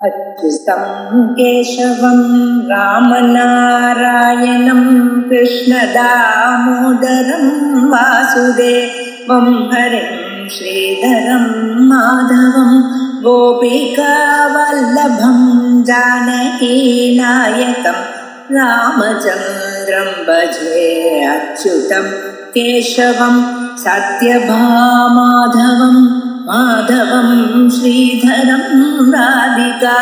अच्युतं केशवं रामनारायणं कृष्णदामोदरं वासुदेवं हरिं श्रीधरं माधवं गोपिकावल्लभं जानकीनायकं रामचन्द्रं भजे। अच्युतं केशवं सत्यभामाधवं माधवं श्रीधरं राधिका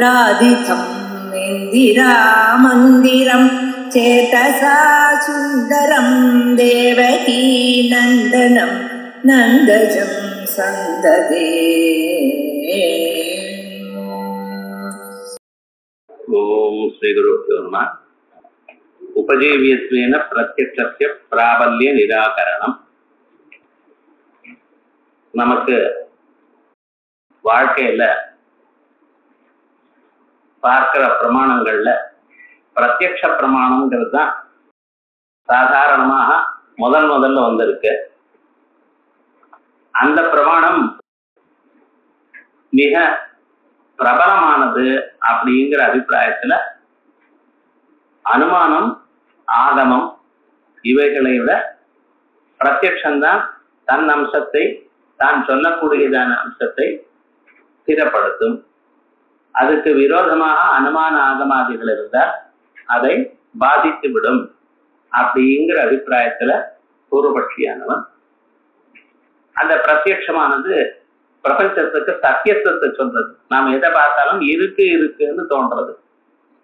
राधितं इन्दिरामन्दिरं चेतसा सुन्दरं देवकी नन्दनं नन्दजं सन्ददे। ओम श्री गुरुभ्यो नमः। उपजीव्यत्वेन प्रत्यक्षस्य प्राबल्य निराकरणம். நமக்கு வாழ்க்கையில பார்க்கிற பிரமாணங்கள்ல பிரத்யக்ஷ பிரமாணம்ங்கிறது தான் சாதாரணமாக முதல்ல வந்திருக்கு. அந்த பிரமாணம் மிக பிரபலமானது அப்படிங்கிற அபிப்பிராயத்துல அனுமானம், ஆகமம் இவைகளை விட பிரத்யக்ஷந்தான் தன் அம்சத்தை, தான் சொல்லக்கூடியதான அம்சத்தை ஸ்திரப்படுத்தும். அதுக்கு விரோதமாக அனுமான ஆகமாதிகள் இருந்தால் அதை பாதித்து விடும் அப்படிங்கிற அபிப்பிராயத்துல பூர்வபட்சியானவன். அந்த பிரத்யக்ஷமானது பிரபஞ்சத்துக்கு சத்தியத்துவத்தை சொல்றது. நாம் எதை பார்த்தாலும் இருக்குன்னு தோன்றது.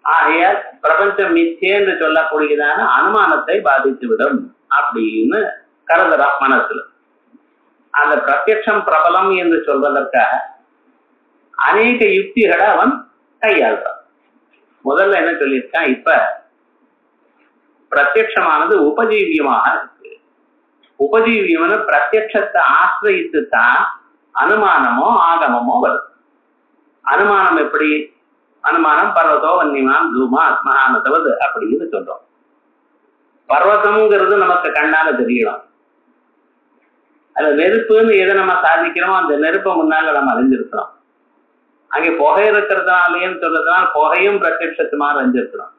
ஆகையால் பிரபஞ்சம் மிச்சேன்னு சொல்லக்கூடியதான அனுமானத்தை பாதித்து விடும் அப்படின்னு கருதுறான் மனசுல. அந்த பிரத்யக்ஷம் பிரபலம் என்று சொல்வதற்காக அநேக யுக்திகளை அவன் கையாள்றான். முதல்ல என்ன சொல்லியிருக்கான், இப்ப பிரத்யக்ஷமானது உபஜீவியமாக இருக்கு. உபஜீவியம்னு பிரத்யக்ஷத்தை ஆசிரியித்து தான் அனுமானமோ ஆகமமோ வருது. அனுமானம் எப்படி? அனுமானம் பர்வதோ வன்னிமான் தூமா மகானதவது அப்படின்னு சொல்றோம். பர்வதம்ங்கிறது நமக்கு கண்ணால தெரியணும். அது நெருப்புன்னு எதை நம்ம சாதிக்கிறோமோ அந்த நெருப்பை முன்னால நம்ம அறிஞ்சிருக்கிறோம். அங்கே புகை இருக்கிறதுனாலேன்னு சொல்றதுனால புகையும் பிரத்யட்சத்துமாக அறிஞ்சிருக்கிறோம்.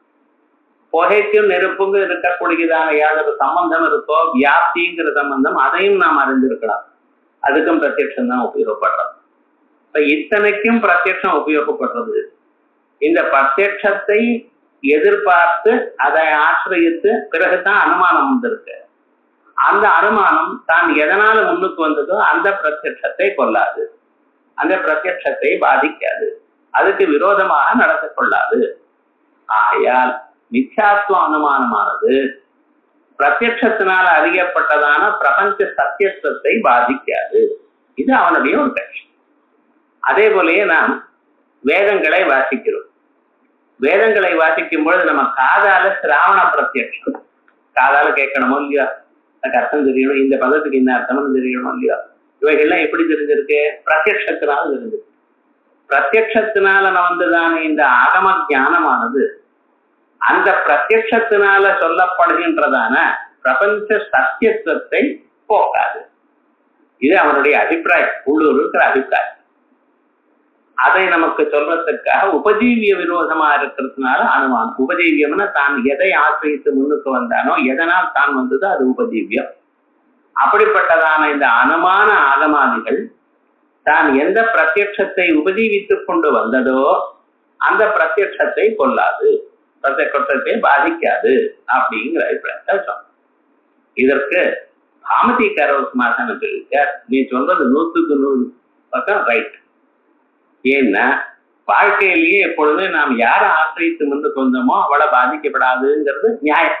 புகைக்கும் நெருப்புங்க இருக்கக்கூடியதான யாதொரு சம்பந்தம் இருக்கோ, வியாப்திங்கிற சம்பந்தம், அதையும் நாம் அறிஞ்சிருக்கலாம். அதுக்கும் பிரத்யட்சம் தான் உபயோகப்படுறது. இப்ப இத்தனைக்கும் பிரத்யட்சம் உபயோகப்படுறது. இந்த பிரத்யட்சத்தை எதிர்பார்த்து அதை ஆசிரியத்து பிறகுதான் அனுமானம் வந்திருக்கு. அந்த அனுமானம் தான் எதனால முன்னுக்கு வந்ததோ அந்த பிரத்யட்சத்தை கொள்ளாது, அந்த பிரத்யட்சத்தை பாதிக்காது, அதுக்கு விரோதமாக நடந்து கொள்ளாது. ஆகையால் மித்யாத்வ அனுமானமானது பிரத்யட்சத்தினால் அறியப்பட்டதான பிரபஞ்ச சத்தியத்துவத்தை பாதிக்காது. இது அவனுடைய ஒரு கட்சி. அதே போலயே நாம் வேதங்களை வாசிக்கிறோம். வேதங்களை வாசிக்கும் பொழுது நம்ம காதால சிராவண பிரத்யட்சம், காதால கேட்கணுமோ இல்லையோ, அதுக்கு அர்த்தம் தெரியணும், இந்த பதத்துக்கு என்ன அர்த்தம்னு தெரியணுமோ இல்லையோ, இவைகள்லாம் எப்படி தெரிஞ்சிருக்கு? பிரத்யட்சத்தினால தெரிஞ்சிருக்கு. பிரத்யட்சத்தினால வந்ததான இந்த ஆகம ஞானமானது அந்த பிரத்யட்சத்தினால சொல்லப்படுகின்றதான பிரபஞ்ச சத்தியத்துவத்தை போக்காது. இது அவனுடைய அபிப்பிராயம், உள்ளூர் இருக்கிற அபிப்பிராயம். அதை நமக்கு சொல்றதுக்காக உபஜீவிய விரோதமா இருக்கிறதுனால அனுமானம். உபஜீவியம்னா தான் எதை ஆசிரித்து முன்னுக்கு வந்தானோ, எதனால் தான் வந்ததோ அது உபஜீவியம். அப்படிப்பட்டதான இந்த அனுமான ஆகமாதிகள் தான் எந்த பிரத்யட்சத்தை உபஜீவித்துக் கொண்டு வந்ததோ அந்த பிரத்யட்சத்தை கொள்ளாது, பிரத்யட்சத்தை பாதிக்காது அப்படிங்கிற அபிப்பிராயத்தை சொன்ன. இதற்கு பாமதிக்காரர் சமாதானம் சொல்லியிருக்கார். நீ சொல்றது 100க்கு 100% ரைட். ஏன்னா வாழ்க்கையிலேயே எப்பொழுதுமே நாம் யாரை ஆசிரித்து முன்னுக்கு வந்தோமோ அவளை பாதிக்கப்படாதுங்கிறது நியாயம்.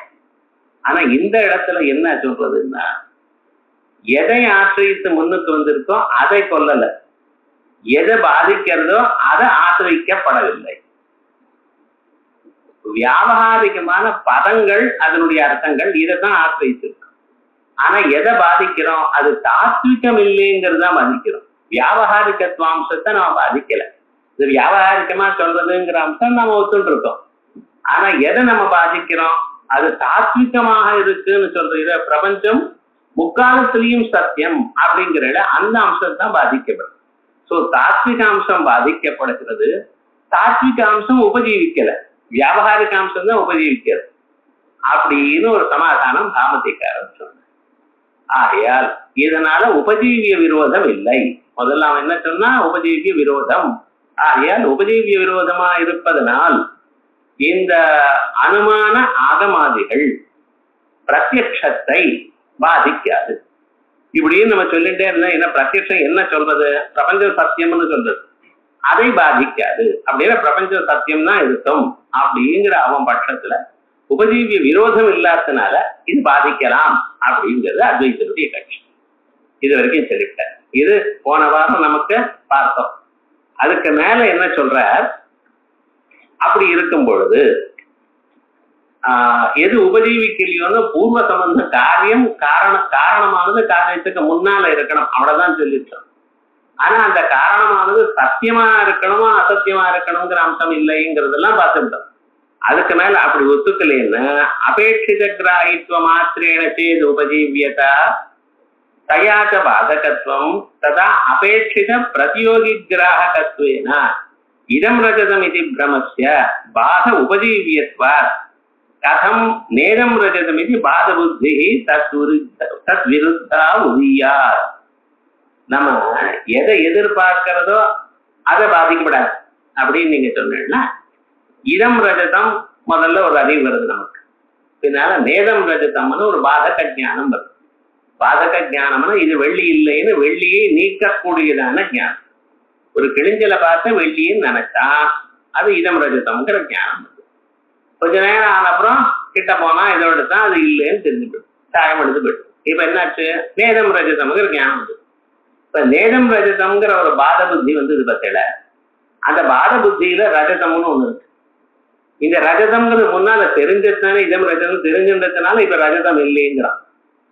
ஆனா இந்த இடத்துல என்ன சொல்றதுன்னா, எதை ஆசிரித்து முன்னுக்கு வந்திருக்கோ அதை கொல்லல, எதை பாதிக்கிறதோ அதை ஆசிரிக்கப்படவில்லை. வியாபகாரிகமான பதங்கள், அதனுடைய அர்த்தங்கள் இதைதான் ஆசிரித்திருக்கு. ஆனா எதை பாதிக்கிறோம்? அது தாத்விகம் இல்லைங்கிறதான் பாதிக்கிறோம். வியாபகாரிகத்துவ அம்சத்தை நம்ம பாதிக்கல. இது வியாபகாரிகமா சொல்றதுங்கிற அம்சம் நம்ம ஒத்துட்டு இருக்கோம். ஆனா எதை நம்ம பாதிக்கிறோம்? அது தாத்விகமாக இருக்குன்னு சொல்ற பிரபஞ்சம் முக்காலத்திலையும் சத்தியம் அப்படிங்கிற அந்த அம்சம் தான் பாதிக்கப்படும். ஸோ தாத்விக அம்சம் பாதிக்கப்படுகிறது, தாத்விக அம்சம் உபஜீவிக்கல, வியாபகாரிக அம்சம் தான் உபஜீவிக்கிறது அப்படின்னு ஒரு சமாதானம் பாமதிக்காரர் சொன்னார். ஆகையால் இதனால உபஜீவிய விரோதம் இல்லை. முதல்ல அவன் என்ன சொன்னா, உபஜீவிய விரோதம். ஆகையால் உபஜீவிய விரோதமா இருப்பதனால் இந்த அனுமான ஆகமாதிகள் பிரத்யக்ஷத்தை பாதிக்காது. இப்படின்னு நம்ம சொல்லிட்டே இருந்தா என்ன பிரத்யக்ஷம் என்ன சொல்றது, பிரபஞ்ச சத்தியம்னு சொல்றது, அதை பாதிக்காது. அப்படின்னா பிரபஞ்ச சத்தியம் தான் இருக்கும் அப்படிங்கிற அவன் பட்சத்துல உபஜீவிய விரோதம் இல்லாதனால இது பாதிக்கலாம் அப்படிங்கிறது அத்வைத்தருடைய கட்சி. இது வரைக்கும் சொல்லிவிட்டார். இது போன வாரம் நமக்கு பார்த்தோம். அதுக்கு மேல என்ன சொல்ற, அப்படி இருக்கும் பொழுது எது உபஜீவிக்கலையோன்னு பூர்வ சம்பந்த காரியம் காரணமானது காரியத்துக்கு முன்னால இருக்கணும், அவ்வளவுதான் சொல்லியிருக்கோம். ஆனா அந்த காரணமானது சத்தியமா இருக்கணுமா அசத்தியமா இருக்கணுங்கிற அம்சம் இல்லைங்கிறதெல்லாம் பார்த்துட்டோம். அதுக்கு மேல அப்படி ஒத்துக்கலைன்னா அபேட்சித கிராகித்வ மாத்திரேன சேது உபஜீவியதா தயாச்ச பாதகத்துவம் ததா அபேட்சித பிரதியோகி கிராகத்வேன இதம் ரஜதம் இது பிரமஸ்ய பாத உபஜீவியத்வா கதம் நேரம் ரஜதம் இது பாத புத்தி தத் விருத்தா உதியார். நம்ம எதை எதிர்பார்க்கிறதோ அதை பாதிக்கப்படாது அப்படின்னு நீங்க சொன்னீங்கன்னா இதம் ரஜதம் முதல்ல ஒரு அறிவு வருது நமக்கு. இதனால நேதம் ரஜதம்னு ஒரு பாதக ஞானம் வருது. பாதக ஞானம்னா இது வெள்ளி இல்லைன்னு வெள்ளியை நீக்கக்கூடியதான ஞானம். ஒரு கிழிஞ்சலை பார்த்து வெள்ளின்னு நினைச்சா அது இதம் ரஜதம்ங்கிற ஞானம் வருது. கொஞ்ச நேரம் ஆன அப்புறம் கிட்ட போனா இதோட தான் அது இல்லைன்னு தெரிஞ்சு போயிடும், சாயம் எடுத்து போயிடும். இப்ப என்னாச்சு, நேதம் ரஜதம்ங்கிற ஞானம் வருது. இப்ப நேதம் ரஜதம்ங்கிற ஒரு பாத புத்தி வந்து இது பத்தில அந்த பாத புத்தியில ரஜதம்னு ஒண்ணு இருக்கு. இந்த ரஜதம்ங்கிறது முன்னால தெரிஞ்சதுனால இதம் ரஜதம் தெரிஞ்சின்றதுனால இப்ப ரஜதம் இல்லைங்கிறான்.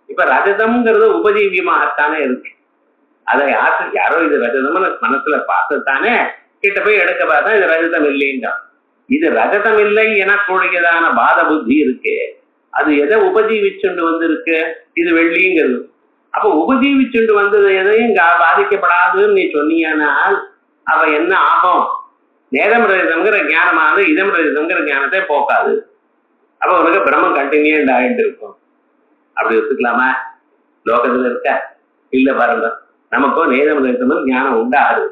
இப்ப ரஜதம்ங்கிறது உபஜீவியமாகத்தானே இருக்கு. அதை யாரோ இது ரஜதம்னு மனசுல பார்த்துத்தானே கிட்ட போய் எடுக்க பார்த்தா இது ரஜதம் இல்லைங்கிறான். இது ரஜதம் இல்லை எனக்கூடியதான பாத புத்தி இருக்கு, அது எதை உபஜீவிச்சுண்டு வந்து இருக்கு, இது வெள்ளிங்கிறது. அப்ப உபஜீவிச்சுண்டு வந்தது எதையும் பாதிக்கப்படாதுன்னு நீ சொன்னீங்கன்னால் அவ என்ன ஆகும், நேரம் ரஜிதம்ங்கிற ஞானமானது இதம் ரஜிதம்ங்கிற ஞானத்தை போக்காது. அப்ப உனக்கு பிரம்மம் கண்டினியூ ஆகிட்டு இருக்கும். அப்படி ஒத்துக்கலாமா? லோகத்துல இருக்க இல்ல பாருங்க, நமக்கும் நேரம் ரஜிதம் ஞானம் உண்டாது,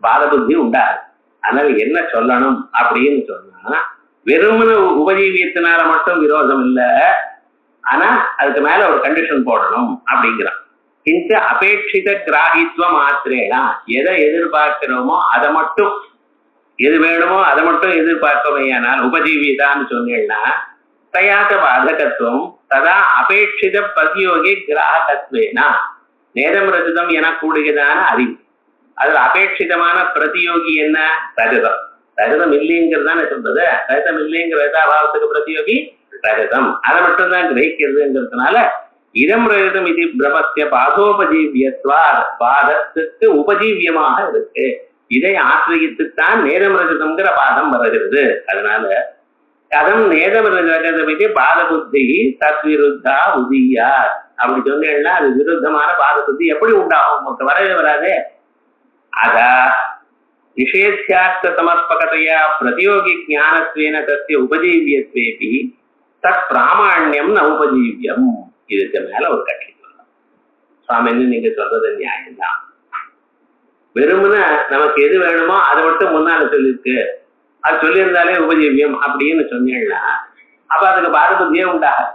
பாத புத்தி உண்டாது. அதனால என்ன சொல்லணும் அப்படின்னு சொன்னா, வெறுமன உபஜீவியத்தினால மட்டும் விரோதம் இல்லை, ஆனா அதுக்கு மேல ஒரு கண்டிஷன் போடணும் அப்படிங்கிறான். கிஞ்ச அபேட்சித கிராகித்வ மாத்திரேனா, எதை எதிர்பார்க்கிறோமோ அதை மட்டும், எது வேணுமோ அதை மட்டும் எதிர்பார்க்கவையானால் உபஜீவிதான்னு சொன்னீங்கன்னா தயாச்ச பாதகத்துவம் ததா அபேட்சித பிரதியோகி கிராகத்வேனா நேரம் ரஜதம் எனக்கூடியதான அறிவு. அதுல அபேட்சிதமான பிரதியோகி என்ன, ரஜதம். ரஜதம் இல்லைங்கிறதான சொல்றது, ரஜதம் இல்லைங்கிற அபாவத்துக்கு பிரதியோகி ரஜதம், அதை மட்டும் தான் கிரகிக்கிறதுங்கிறதுனால இதம் ரஜதம் இது பிரமஸ்ய பாதோபஜீவியத்வா, பாதத்துக்கு உபஜீவியமாக இருக்கு. இதை ஆசிரியத்துத்தான் நேரம் ரஜதம்ங்கிற பாதம் வருகிறது. அதனால கதம் நேரம் ரஜதம் இது பாத புத்தி தத்விருத்தா உதியா அப்படி சொன்னீங்கன்னா அது விருத்தமான பாத புத்தி எப்படி உண்டாகும், உங்களுக்கு வரவே வராது. அதா நிஷேத்யார்த்த சமர்ப்பகதையா பிரதியோகி ஞானத்வேன தஸ்ய உபஜீவியத்வேபி தத் பிராமாண்யம் ந உபஜீவியம். இதுக்கு மேல ஒரு கட்சி சொல்லலாம், சுவாமின்னு நீங்க சொல்றது நியாயம்தான். வெறுமன நமக்கு எது வேணுமோ அதை மட்டும் முன்னால சொல்லிருக்கு, அது சொல்லியிருந்தாலே உபஜீவியம் அப்படின்னு சொன்னீங்கன்னா அப்ப அதுக்கு பாத புத்தியே உண்டாகாது.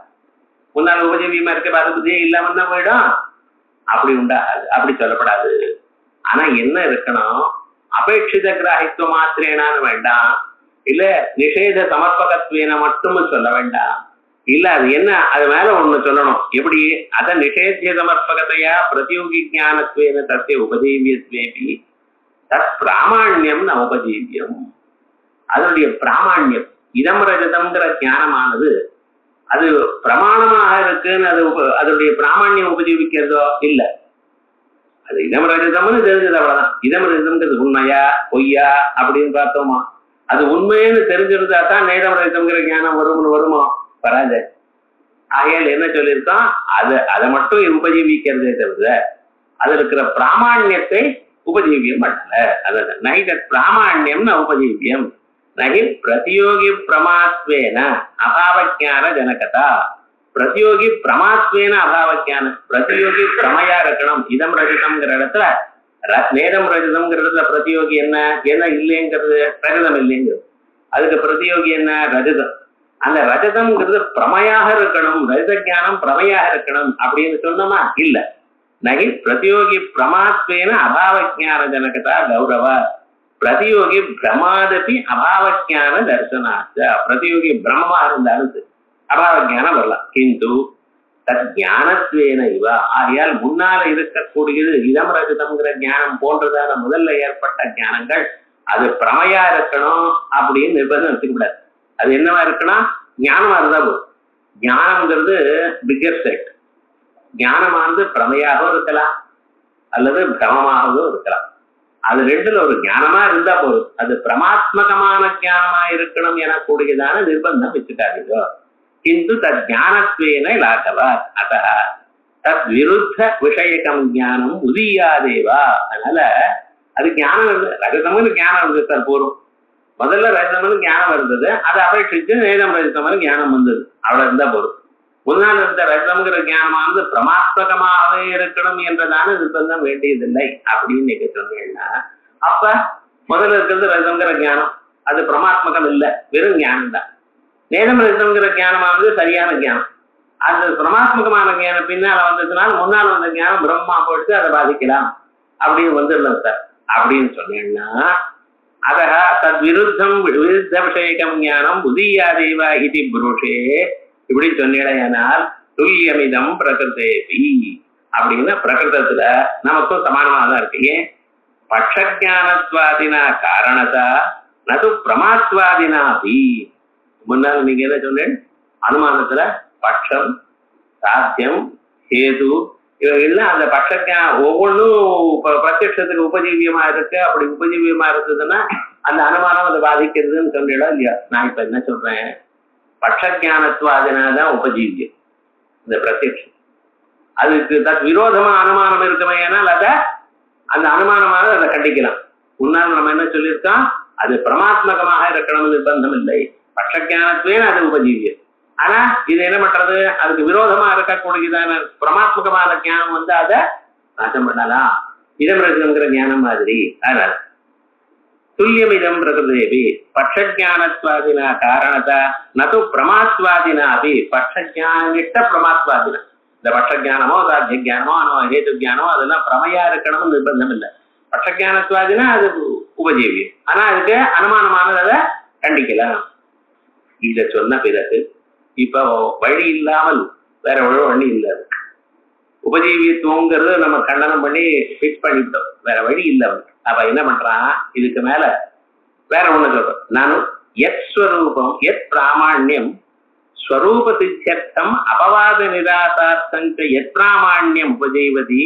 முன்னால உபஜீவியமா இருக்க பாத புத்தியே இல்லாம தான் போயிடும், அப்படி உண்டாகாது, அப்படி சொல்லப்படாது. ஆனா என்ன இருக்கணும், அபேட்சித கிராகித்துவ மாத்திரேனான்னு வேண்டாம், இல்ல நிஷேத சமர்ப்பகத்வேன மட்டும் சொல்ல வேண்டாம், இல்ல அது என்ன அது மேல ஒண்ணு சொல்லணும். எப்படி, அத நிஷேத்திய சமர்ப்பகத்தையா பிரதியோகி ஞானத்வேன தஸ்ய உபஜீவியத்வேபி தத் பிராமாண்யம் ந உபஜீவியம். அதனுடைய பிராமாண்யம், இதம் ரஜதம்ங்கிற ஞானமானது அது பிரமாணமாக இருக்குன்னு அது அதனுடைய பிராமாண்யம் உபஜீவிக்கிறதோ இல்ல. அது இதம் ரஜதம்னு தெரிஞ்சது அவ்வளவுதான். இதம் ரஜதம்ங்கிறது உண்மையா பொய்யா அப்படின்னு பார்த்தோமா, அது உண்மைன்னு தெரிஞ்சிருந்தா தான் நேரம் ரஜதம்ங்கிற ஞானம் வருமோ, வராது. ஆகையால் என்ன சொல்லியிருக்கோம், அதை மட்டும் உபஜீவிக்கிறதே தவிர அது இருக்கிற பிராமாண்யத்தை உபஜீவியம் பண்ணல. அதாவது நகி தத் பிராமாண்யம் ந உபஜீவியம் நகி பிரதியோகி பிரமாத்வேன அபாவஜான ஜனகதா. பிரதியோகி பிரமாத்வேன அபாவஜான, பிரதியோகி பிரமையா இருக்கணும். இதம் ரஜிதம்ங்கிற இடத்துல நேரம் ரஜிதம்ங்கிற இடத்துல பிரதியோகி என்ன என்ன இல்லைங்கிறது ரஜிதம் இல்லைங்கிறது. அதுக்கு பிரதியோகி என்ன ரஜிதம். அந்த ரஜதம்ங்கிறது பிரமையாக இருக்கணும், ரஜத ஜானம் பிரமையாக இருக்கணும் அப்படின்னு சொன்னோமா? இல்ல. நகி பிரதியோகி பிரமாத்வேன அபாவஜான ஜனகதா கௌரவ பிரதியோகி பிரமாதபி அபாவஜான தர்சனாச்ச. பிரதியோகி பிரமமா இருந்தாலும் அபாவஜானம் வரலாம். கிந்து தத் ஞானத்வேன இவ. ஆகையால் முன்னால இருக்கக்கூடியது இதம் ரஜதம்ங்கிற ஞானம் போன்றதான முதல்ல ஏற்பட்ட ஞானங்கள் அது பிரமையா இருக்கணும் அப்படின்னு நிர்பந்தம் வச்சுக்கூடாது. அது என்னவா இருக்குன்னா ஞானமா இருந்தா போதும். ஞானம்ங்கிறது பிக்கர் செட். ஞானமானது பிரமையாகவும் இருக்கலாம் அல்லது பிரமமாகவும் இருக்கலாம். அது ரெண்டுல ஒரு ஞானமா இருந்தா போதும். அது பிரமாத்மகமான ஞானமா இருக்கணும் எனக்கூடியதான நிர்பந்தம் வச்சுட்டாதீங்க. கிந்து தத் ஞானத்வேன லாகவ அத தத் விருத்த விஷயகம் ஞானம் உதீயாதேவா. அதனால அது ஞானம் இருந்தது. ரஜதம்னு ஞானம் இருந்தது சார் போரும். முதல்ல ரஜதம்னு ஞானம் இருந்தது, அதை அபேட்சிச்சு நேதம் ரஜதம்னு ஞானம் வந்தது. அவ்வளவு இருந்தா போரும். முன்னால் இருந்த ரஜதம்ங்கிற ஞானமானது பிரமாத்மகமாகவே இருக்கணும் என்றதான நிர்பந்தம் வேண்டியதில்லை அப்படின்னு நீங்க சொன்னீங்கன்னா, அப்ப முதல்ல இருக்கிறது ரஜதம்ங்கிற ஞானம், அது பிரமாத்மகம் இல்லை, வெறும் ஞானம் தான். நேதம் ரஜதம்ங்கிற ஞானமானது சரியான ஞானம். அந்த பிரமாத்மகமான ஞானம் பின்னால வந்ததுனால முன்னால் வந்த ஞானம் பிரம்மா போயிட்டு அதை பாதிக்கலாம் அப்படின்னு வந்துடலாம் சார் அப்படின்னு சொன்னீங்கன்னா, அத தத் விருத்தம் விருத்த விஷயகம் ஞானம் உதீயாதேவா இது புருஷே இப்படி சொன்னீனால் துல்லியமிதம் பிரகிருதேபி அப்படின்னா பிரகிருதத்துல நமக்கும் சமானமாக தான் இருக்கு. ஏன்? பட்சஜானத்வாதினா காரணதா நது பிரமாத்வாதினாபி. முன்னால் நீங்க என்ன சொன்னேன்? அனுமானத்துல பட்சம் சாத்தியம் ஹேது இவைகள்லாம் அந்த பட்சஜா ஒவ்வொன்றும் பிரத்யட்சத்துக்கு உபஜீவியமா இருக்கு. அப்படி உபஜீவியமா இருந்ததுன்னா அந்த அனுமானம் அதை பாதிக்கிறதுன்னு சொன்னிடா இல்லையா? நான் இப்ப என்ன சொல்றேன், பட்சஜானத்வாதினாதான் உபஜீவியம் இந்த பிரத்யட்சம். அதுக்கு விரோதமா அனுமானம் இருக்குமே, ஆனால் அதை அந்த அனுமானமாக அதை கண்டிக்கலாம். முன்னால் நம்ம என்ன சொல்லியிருக்கோம், அது பிரமாத்மகமாக இருக்கணும் நிர்பந்தம் இல்லை, பட்சஜானத்துவே அது உபஜீவியம். ஆனா இது என்ன பண்றது, அதுக்கு விரோதமா இருக்கக்கூடியதான பிரமாத்மகமான ஞானம் வந்து அதை நாசம் பண்ணலாம். இதம் ரஜதம்ங்கிற ஞானம் மாதிரி. அதனால துல்லியமிதம் பிரகிருதேபி பட்சஜானத்வாதினா காரணதா நது பிரமாத்வாதினாபி. பட்சஜானிட்ட பிரமாத்வாதினா, இந்த பட்சஜானமோ சாத்திய ஜானமோ ஹேது ஜானமோ அதெல்லாம் பிரமையா இருக்கணும்னு நிர்பந்தம் இல்லை. பட்சஜானத்வாதினா அது உபஜீவியம். ஆனா அதுக்கு அனுமானமானது அதை கண்டிக்கலாம். இத சொன்ன பிறகு இப்ப வழி இல்லாமல் வேற வழி இல்லை. உபஜீவியத்துவங்கிறது நம்ம கண்டனம் பண்ணி ஃபிக்ஸ் பண்ணிவிட்டோம், வேற வழி இல்லை. அப்ப என்ன பண்றான், இதுக்கு மேல வேற ஒண்ணு சொல்றோம். நானும் எத் ஸ்வரூபம் எத் பிராமாண்யம் ஸ்வரூப சித்தியர்த்தம் அபவாத நிராசார்த்தம் எத் பிராமாண்யம் உபஜீவதி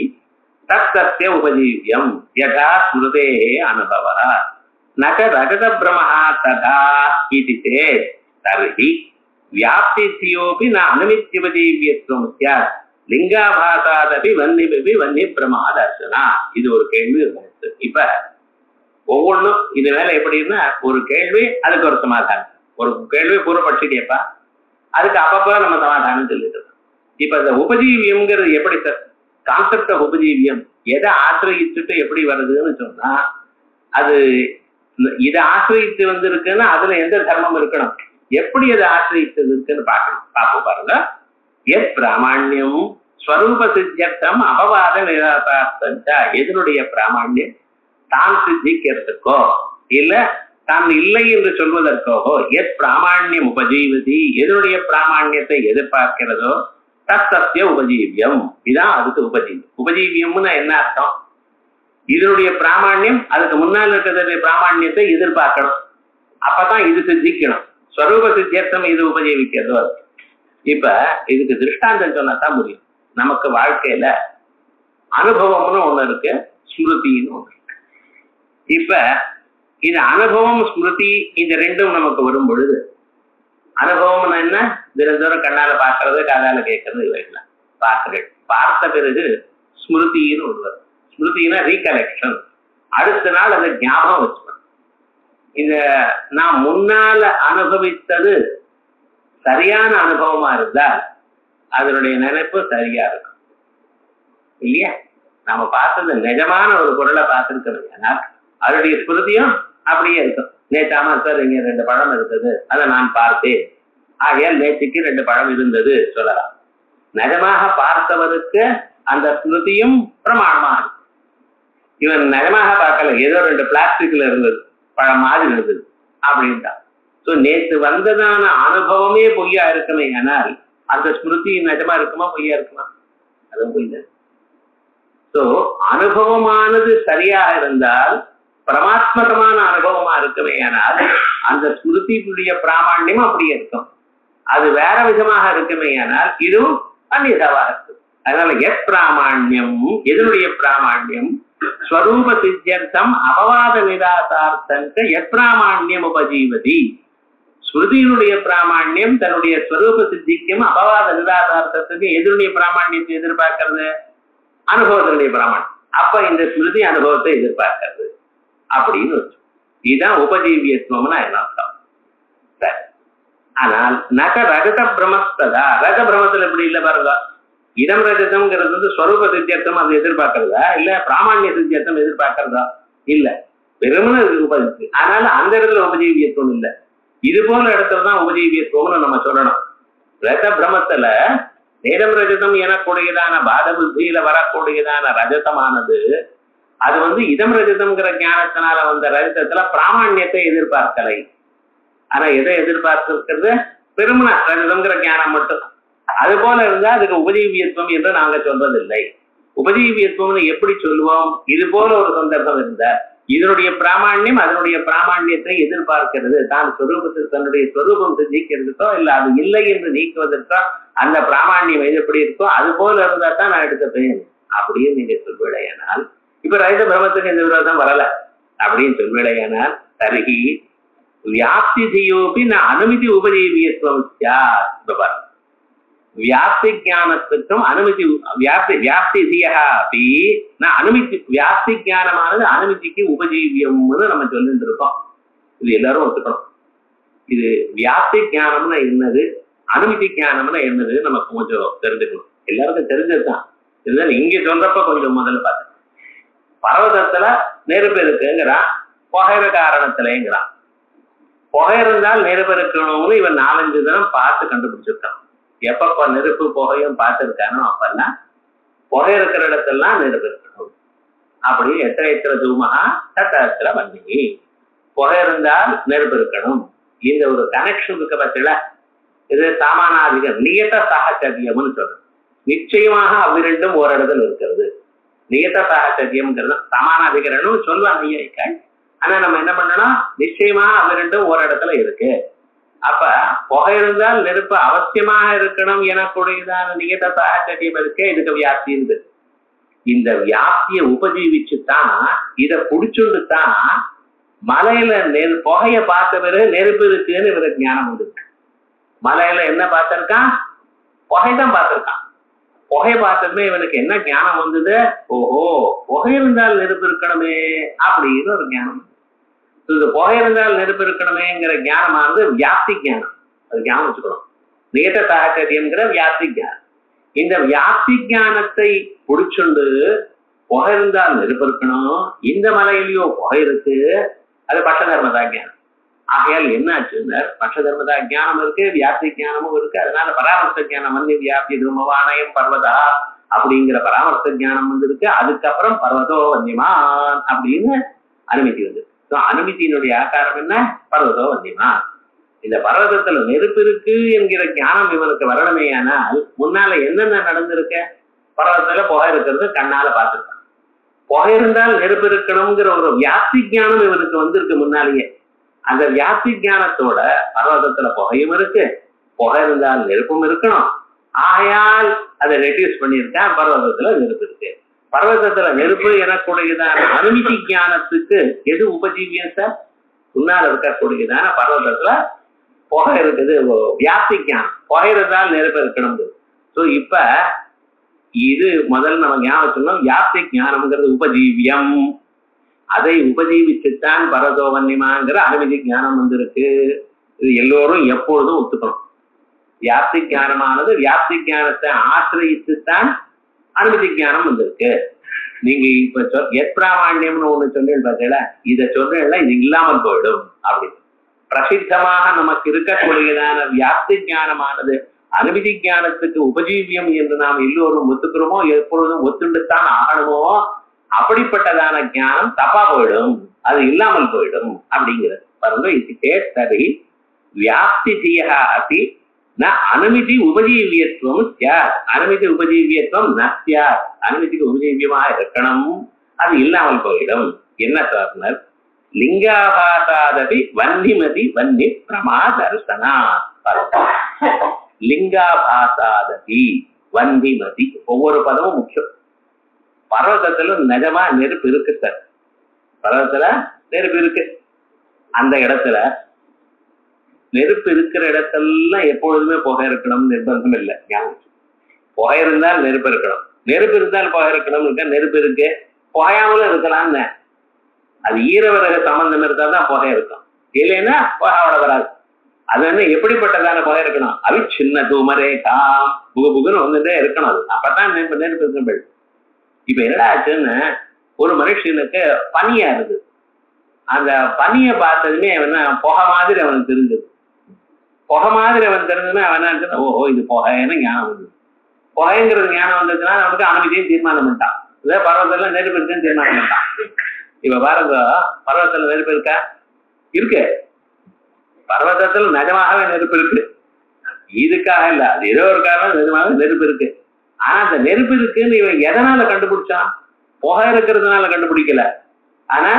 தத்தஸ்ய உபஜீவியம் யதா ஸ்மிருதே அனுபவ ந ரஜத பிரமஹ ததா இதி சேத் தர்ஹி வியாப்தியோபி ந அனுமித்யுபஜீவியத்துவம் ஸ்யாத் லிங்காபாசாதபி வன்னிபி வன்னி பிரமாதர்சனா. இது ஒரு கேள்வி. இப்ப ஒவ்வொன்றும் இது மேல எப்படின்னா, ஒரு கேள்வி அதுக்கு ஒரு சமாதானம், ஒரு கேள்வி பூர்வபட்சி கேட்பா, அதுக்கு அப்பப்ப நம்ம சமாதானம் சொல்லிட்டு. இப்ப இந்த உபஜீவியம்ங்கிறது எப்படி சார், கான்செப்ட் ஆஃப் உபஜீவியம் எதை ஆசிரியச்சுட்டு எப்படி வருதுன்னு சொன்னா, அது இதை ஆசிரியத்து வந்து இருக்குன்னா அதுல எந்த தர்மம் இருக்கணும், எப்படி அதை ஆசிரியத்து இருக்குன்னு பார்க்கணும். பார்ப்போம் பாருங்க. எத் பிராமாண்யம் ஸ்வரூப சித்தியர்த்தம் அபவாத நிராசார்த்தா. எதனுடைய பிராமாண்யம் தான் சித்திக்கிறதுக்கோ இல்ல தான் இல்லை என்று சொல்வதற்கோ, எத் பிராமாண்யம் உபஜீவதி எதனுடைய பிராமாண்யத்தை எதிர்பார்க்கிறதோ தத்தஸ்ய உபஜீவியம். இதான் அதுக்கு உபஜீவியம். உபஜீவியம்னு என்ன அர்த்தம், இதனுடைய பிராமாண்யம் அதுக்கு முன்னால் இருக்கிற பிராமாண்யத்தை எதிர்பார்க்கணும், அப்பதான் இது சித்திக்கணும். ஸ்வரூப சித்தியர்த்தம் இது உபஜீவிக்கிறதோ. இப்ப இதுக்கு திருஷ்டாந்தம் சொன்னாதான் முடியும். நமக்கு வாழ்க்கையில அனுபவம்னு ஒண்ணு இருக்கு, ஸ்மிருதின்னு ஒண்ணு இருக்கு. இப்ப இது அனுபவம் ஸ்மிருதி இந்த ரெண்டும் நமக்கு வரும் பொழுது, அனுபவம்னா என்ன, தினந்தோறும் கண்ணால பார்க்கறது காதால கேட்கறது இவைகளாம் பார்த்த பிறகு ஸ்மிருதின்னு ஒன்று வரும். ஸ்மிருதினா ரீகலெக்ஷன். அடுத்த நாள் அதை ஞாபகம் வச்சுக்கணும். இத நான் முன்னால அனுபவித்தது சரியான அனுபவமா இருந்தால் அதனுடைய நினைப்பு சரியா இருக்கும் இல்லையா? நாம பார்த்தது நிஜமான ஒரு பொருளை பார்த்திருக்கணும், அதனுடைய ஸ்மிருதியும் அப்படியே இருக்கும். நேற்றாமா சார் இங்க 2 பழம் இருந்தது, அதை நான் பார்த்தேன், ஆகையால் நேற்றுக்கு 2 பழம் இருந்தது சொல்லலாம். நிஜமாக பார்த்தவருக்கு அந்த ஸ்மிருதியும் பிரமாணமா இருக்கும். இவன் நிஜமாக பார்க்கல, ஏதோ 2 பிளாஸ்டிக்ல இருந்தது, பழம் மாதிரி இருந்தது அப்படின்ட்டான். ஸோ நேற்று வந்ததான அனுபவமே பொய்யா இருக்குமே, ஆனால் அந்த ஸ்மிருதி நிஜமா இருக்குமா பொய்யா இருக்குமா? அதுவும் பொய்யா. ஸோ அனுபவமானது சரியா இருந்தால் பிரமாத்மகமான அனுபவமா இருக்குமே, ஆனால் அந்த ஸ்மிருதியுடைய பிராமாண்யம் அப்படியே இருக்கும். அது வேற விதமாக இருக்குமே, ஆனால் இதுவும் அந்நியதாவா இருக்கு. அதனால பிராமாண்யம் எதனுடைய பிராமாண்யம்? ஸ்வரூப சித்தியர்த்தம் அபவாத நிராசார்த்தங்க எப்பிராமாண்யம் உபஜீவதி. ஸ்ருதியினுடைய பிராமாண்யம் தன்னுடைய ஸ்வரூப சித்திக்கும் அபவாத நிராசார்த்தத்துக்கு எதனுடைய பிராமாண்யத்தை எதிர்பார்க்கிறது? அனுபவத்தினுடைய பிராமாண்யம். அப்ப இந்த ஸ்மிருதி அனுபவத்தை எதிர்பார்க்கிறது அப்படின்னு வச்சு, இதுதான் உபஜீவியத்துவம்னா என்ன அர்த்தம்? சரி. ஆனால் நக ரஜத பிரமஸ்ததா, ரஜ பிரமத்துல எப்படி இல்லை பாருங்க. இடம் ரஜதம்ங்கிறது வந்து ஸ்வரூப சித்தியர்த்தம் அது எதிர்பார்க்கிறதா இல்ல பிராமாண்ய சித்தியர்த்தம் எதிர்பார்க்கிறதா? இல்ல, வெறுமனே உபஜி. அதனால அந்த இடத்துல உபஜீவியத்துவம் இல்லை. இது போல இடத்துலதான் உபஜீவியத்துவம்னு நம்ம சொல்லணும். ரஜ பிரமத்துல நேரம் ரஜதம் எனக்கூடியதான பாத புத்தியில வரக்கூடியதான ரஜதமானது அது வந்து இதம் ரஜதம்ங்கிற ஞானத்தினால வந்த ரஜதத்துல பிராமாண்யத்தை எதிர்பார்க்கலை. ஆனா எதை எதிர்பார்த்திருக்கிறது? பெருமன ரஜதம்ங்கிற ஞானம் மட்டும். அது போல இருந்தா அதுக்கு உபஜீவியத்துவம் என்று நாங்க சொல்வதில்லை. உபஜீவியத்துவம்னு எப்படி சொல்லுவோம்? இது போல ஒரு சந்தர்ப்பம் இருந்தா இதனுடைய பிராமாண்யம் அதனுடைய பிராமாண்யத்தை எதிர்பார்க்கிறது. தான் சொரூபத்தில் தன்னுடைய சொரூபம் சித்திக்கிறதுக்கோ இல்ல அது இல்லை என்று நீக்குவதற்கோ அந்த பிராமாண்யம் எப்படி இருக்கோ அது போல இருந்தா தான் நான் எடுத்துப்பேன் அப்படின்னு நீங்க சொல்விடையானால், இப்ப ரஜத பிரமத்துக்கு இந்த விரோதம் வரல அப்படின்னு சொல்விடையானால், தருகி வியாப்தி தியோபி நான் அனுமதி உபஜீவியத்துவம் இப்ப பாருங்க, வியாப்தி ஞானத்துக்கும் அனுமதி வியாப்தி தியகாபி நான் அனுமதி வியாப்தி ஞானமானது அனுமதிக்கு உபஜீவியம்னு நம்ம சொல்லிட்டு இருக்கோம். இது எல்லாரும் ஒத்துக்கணும். இது வியாப்தி ஞானம்னா என்னது, அனுமதி ஞானம்னா என்னது நமக்கு கொஞ்சம் தெரிஞ்சுக்கணும். எல்லாருக்கும் தெரிஞ்சதுதான். இருந்தாலும் இங்க சொல்றப்ப கொஞ்சம் முதல்ல பார்த்து, பர்வதத்துல நெருப்பு இருக்குங்கிறான், புகைற காரணத்திலேங்கிறான். புகை இருந்தால் நெருப்பு இருக்கணும்னு இவன் 4-5 தினம் பார்த்து கண்டுபிடிச்சிருக்கான். எப்பப்ப நெருப்பு புகையும் பார்த்துருக்கானோ அப்பெல்லாம் புகை இருக்கிற இடத்தெல்லாம் நெருப்பு இருக்கணும் அப்படி எத்தனை தூமகா தத்திர பண்ணி புகை இருந்தால் நெருப்பு இருக்கணும். இந்த ஒரு கனெக்ஷன் இருக்க பட்சல இது சாமானாதிகம் நியத சாகச்சரியம்னு சொல்றது. நிச்சயமாக அவ்விரண்டும் ஓரிடத்தில் இருக்கிறது. நியத சாகச்சரியம்ங்கிறது சமானாதிகரணும் சொல்லுவாங்க ஐயா. ஆனா நம்ம என்ன பண்ணணும், நிச்சயமாக அவ்விரண்டும் ஓரிடத்துல இருக்கு. அப்ப புகை இருந்தால் நெருப்பு அவசியமாக இருக்கணும் எனக்கூடியதான நியத சாகச்சரியம் இருக்கே, இதுக்கு வியாப்தி இருக்கு. இந்த வியாப்தியை உபஜீவிச்சுதான் இதை புடிச்சுட்டுதான் மலையில புகைய பார்த்த பிறகு நெருப்பு இருக்குன்னு இவருக்கு ஞானம் இருக்கு. மலையில என்ன பார்த்திருக்கான்? புகைதான் பார்த்திருக்கான். புகை பார்த்ததுமே இவனுக்கு என்ன ஞானம் வந்தது? ஓஹோ, புகை இருந்தால் நெருப்பு இருக்கணுமே அப்படின்னு ஒரு ஞானம். இது புகை இருந்தால் நெருப்பு இருக்கணுமேங்கிற ஞானமானது வியாப்தி ஞானம். அது ஞானம் வச்சுக்கணும். நியத சாகச்சரியம்ங்கிற வியாப்தி ஞானம். இந்த வியாப்தி ஞானத்தை புடிச்சுண்டு புகை இருந்தால் நெருப்பு இருக்கணும், இந்த மலையிலயோ புகை இருக்கு, அது பட்ச தர்மதா ஞானம். ஆகையால் என்ன ஆச்சுன்னா பட்ச தர்மதா ஞானம் இருக்கு, வியாப்தி ஞானமும் இருக்கு. அதனால பராமர்ச ஞானம் வந்து வியாப்தி தூமவானயம் பர்வதா அப்படிங்கிற பராமர்ச ஞானம் வந்து இருக்கு. அதுக்கப்புறம் பர்வதோ வன்யமான் அப்படின்னு அனுமதி வந்து. அனுமதியினுடைய ஆகாரம் என்ன? பர்வதோ வன்யமான். இந்த பர்வதத்துல நெருப்பு இருக்கு என்கிற ஞானம் இவனுக்கு வரணுமே. ஆனால் முன்னால என்னென்ன நடந்திருக்க? பர்வதத்துல புகை இருக்கிறது கண்ணால பார்த்திருக்கான். புகை இருந்தால் நெருப்பு இருக்கணுங்கிற ஒரு வியாப்தி ஞானம் இவனுக்கு வந்திருக்கு முன்னாலேயே. அந்த வியாப்தி ஞானத்தோட பர்வதத்துல புகையும் இருக்கு, புகை இருந்தால் நெருப்பும் இருக்கணும். ஆகையால் அதை ரெடியூஸ் பண்ணியிருக்கேன், பர்வதத்துல நெருப்பு இருக்கு. பர்வதத்துல நெருப்பு எனக்கூடியதான அனுமதி ஞானத்துக்கு எது உபஜீவியம் சார்? முன்னால் இருக்கக்கூடியதான பர்வதத்துல புகை இருக்குது, வியாப்தி ஞானம். புகை இருந்தால் நெருப்பு இருக்கணும். ஸோ இப்ப இது முதல்ல நம்ம ஞாபகம் சொன்னோம், வியாப்தி ஞானம்ங்கிறது உபஜீவியம். அதை உபஜீவிச்சுத்தான் பரதோ வன்னிமாங்கிற அனுமதி ஞானம் வந்திருக்கு. இது எல்லோரும் எப்பொழுதும் ஒத்துக்கணும். வியாப்தி ஞானமானது வியாப்தி ஞானத்தை ஆசிரியிச்சுத்தான் அனுமதி ஞானம் வந்திருக்கு. நீங்க இப்ப எத்பிராமாண்யம்னு ஒண்ணு சொன்னேன்னு பார்த்தீங்களா, இதை சொன்னா இது இல்லாமல் போயிடும். அப்படி பிரசித்தமாக நமக்கு இருக்கக்கூடியதான வியாப்தி ஞானமானது அனுமதி ஞானத்துக்கு உபஜீவியம் என்று நாம் எல்லோரும் ஒத்துக்கிறோமோ, எப்பொழுதும் ஒத்துண்டுத்தான் ஆகணுமோ, அப்படிப்பட்டதான ஞானம் தப்பா போயிடும், அது இல்லாமல் போயிடும் அப்படிங்கிறது. பாருங்க, இது கேட்டதை வியாப்தி தீயா அப்படி அனுமதி உபஜீவியத்துவம் சியார், அனுமதி உபஜீவியத்துவம் நசியார், அனுமதிக்கு உபஜீவியமா இருக்கணும், அது இல்லாமல் போயிடும். என்ன சார்னர் லிங்காபாசாதபி வன்னிமதி வன்னி பிரமாதர்சனா. லிங்காபாசாதபி வன்னிமதி ஒவ்வொரு பதமும் முக்கியம். பர்வதத்துல நிஜமா நெருப்பு இருக்கு சார், பர்வதத்துல நெருப்பு இருக்கு. அந்த இடத்துல நெருப்பு இருக்கிற இடத்தெல்லாம் எப்பொழுதுமே புகை இருக்கணும்னு நிர்பந்தம் இல்லை. புகை இருந்தால் நெருப்பு இருக்கணும், நெருப்பு இருந்தால் புகை இருக்கணும். நெருப்பு இருக்கு, புகையாமலும் இருக்கலாம்னு. அது ஈரவரக சம்பந்தம் இருந்தால் தான் புகை இருக்கும், இல்லைன்னா புகையோட வராது. அது வந்து எப்படிப்பட்டதான புகை இருக்கணும், அவி சின்ன தூமரே காம் புகுன்னு வந்துட்டே இருக்கணும். அது அப்பதான் நெருப்பு இருக்கு. இப்ப என்னடா ஆச்சுன்னு, ஒரு மனுஷனுக்கு பனியா இருக்கு. அந்த பனியை பார்த்ததுமே அவன புகை மாதிரி அவனுக்கு தெரிஞ்சது. புகை மாதிரி அவன் தெரிஞ்சதுமே அவன் என்ன, ஓஹோ இது புகைன்னு ஞானம் வந்தது. புகைங்கிறது ஞானம் வந்ததுன்னா அவனுக்கு அனுமதியும் தீர்மானம் பண்ணிட்டான். இதே பர்வதத்துல நெருப்பு இருக்குன்னு தீர்மானம் பண்ணிட்டான். இப்ப பாருங்க, பர்வதத்துல நெருப்பு இருக்கா? இருக்கு. பர்வதத்துல நிஜமாகவே நெருப்பு இருக்கு, இதுக்காக இல்ல, அது ஏதோ ஒரு காரணம் நிஜமாக நெருப்பு இருக்கு. ஆனா அந்த நெருப்பு இருக்குன்னு இவன் எதனால கண்டுபிடிச்சான்? புகை இருக்கிறதுனால கண்டுபிடிக்கல. ஆனா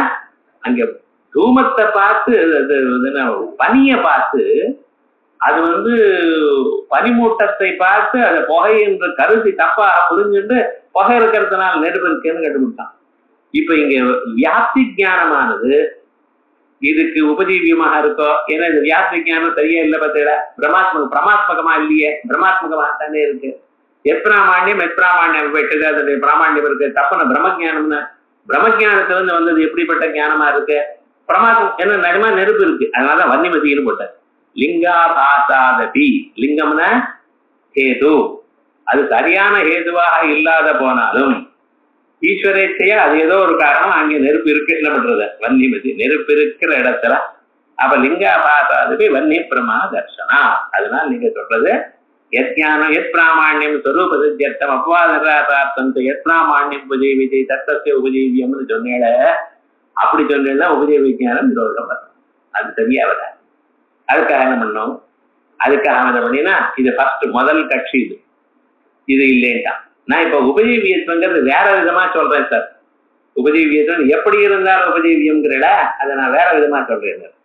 அங்க தூமத்தை பார்த்து, பனியை பார்த்து, அது வந்து பனிமூட்டத்தை பார்த்து அதை புகை என்று கருதி தப்பாக புரிஞ்சுட்டு புகை இருக்கிறதுனால நெருப்பு இருக்குன்னு கண்டுபிடிச்சான். இப்ப இங்க வியாப்தி ஞானமானது இதுக்கு உபஜீவியமாக இருக்கோ? ஏன்னா இந்த வியாப்தி ஞானம் சரியா இல்லை பார்த்தீங்களா, பிரமாத்மகமா இல்லையே, பிரமாத்மகமா தானே இருக்கு. எப்பிராமாண்யம் போயிட்டு அதனுடைய பிராமாண்யம் இருக்கு. தப்புன பிரம்மஜானம்னு, பிரம்மஜானத்திலிருந்து வந்தது எப்படிப்பட்ட ஞானமா இருக்கு? பிரமாத்மம் என்ன நிஜமா நெருப்பு இருக்கு, அதனாலதான் வன்னிமதினு போட்டார். லிங்காபாசாதபி, லிங்கம்னா ஹேது, அது சரியான ஹேதுவாக இல்லாத போனாலும் ஈஸ்வரேச்சையா அது ஏதோ ஒரு காரணம் அங்கே நெருப்பு இருக்கு. என்ன பண்றது? வன்னிமதி நெருப்பு இருக்கிற இடத்துல. அப்ப லிங்காபாசாதபி வன்னி பிரமா தர்சனா. அதனால நீங்க சொல்றது யத்ஞானம் எத் பிராமாண்யம் ஸ்வரூப சித்தியர்த்தம் அபவாதம் எத் பிராமாண்யம் உபஜீவிதை தத்தசிய உபஜீவியம்னு சொன்னேட. அப்படி சொன்னா உபஜீவி விஜயானம் தோஷம் வரும், அது சரியா வராது. அதுக்காக என்ன பண்ணோம்? அதுக்காக என்ன பண்ணினா, இது ஃபர்ஸ்ட் முதல் கட்சி இது இல்லைன்ட்டான். நான் இப்ப உபஜீவியத்துவங்கிறது வேற விதமா சொல்றேன் சார். உபஜீவியத்துவம் எப்படி இருந்தாலும் உபஜீவியம்ங்கிறல அதை நான் வேற விதமா சொல்றேன்.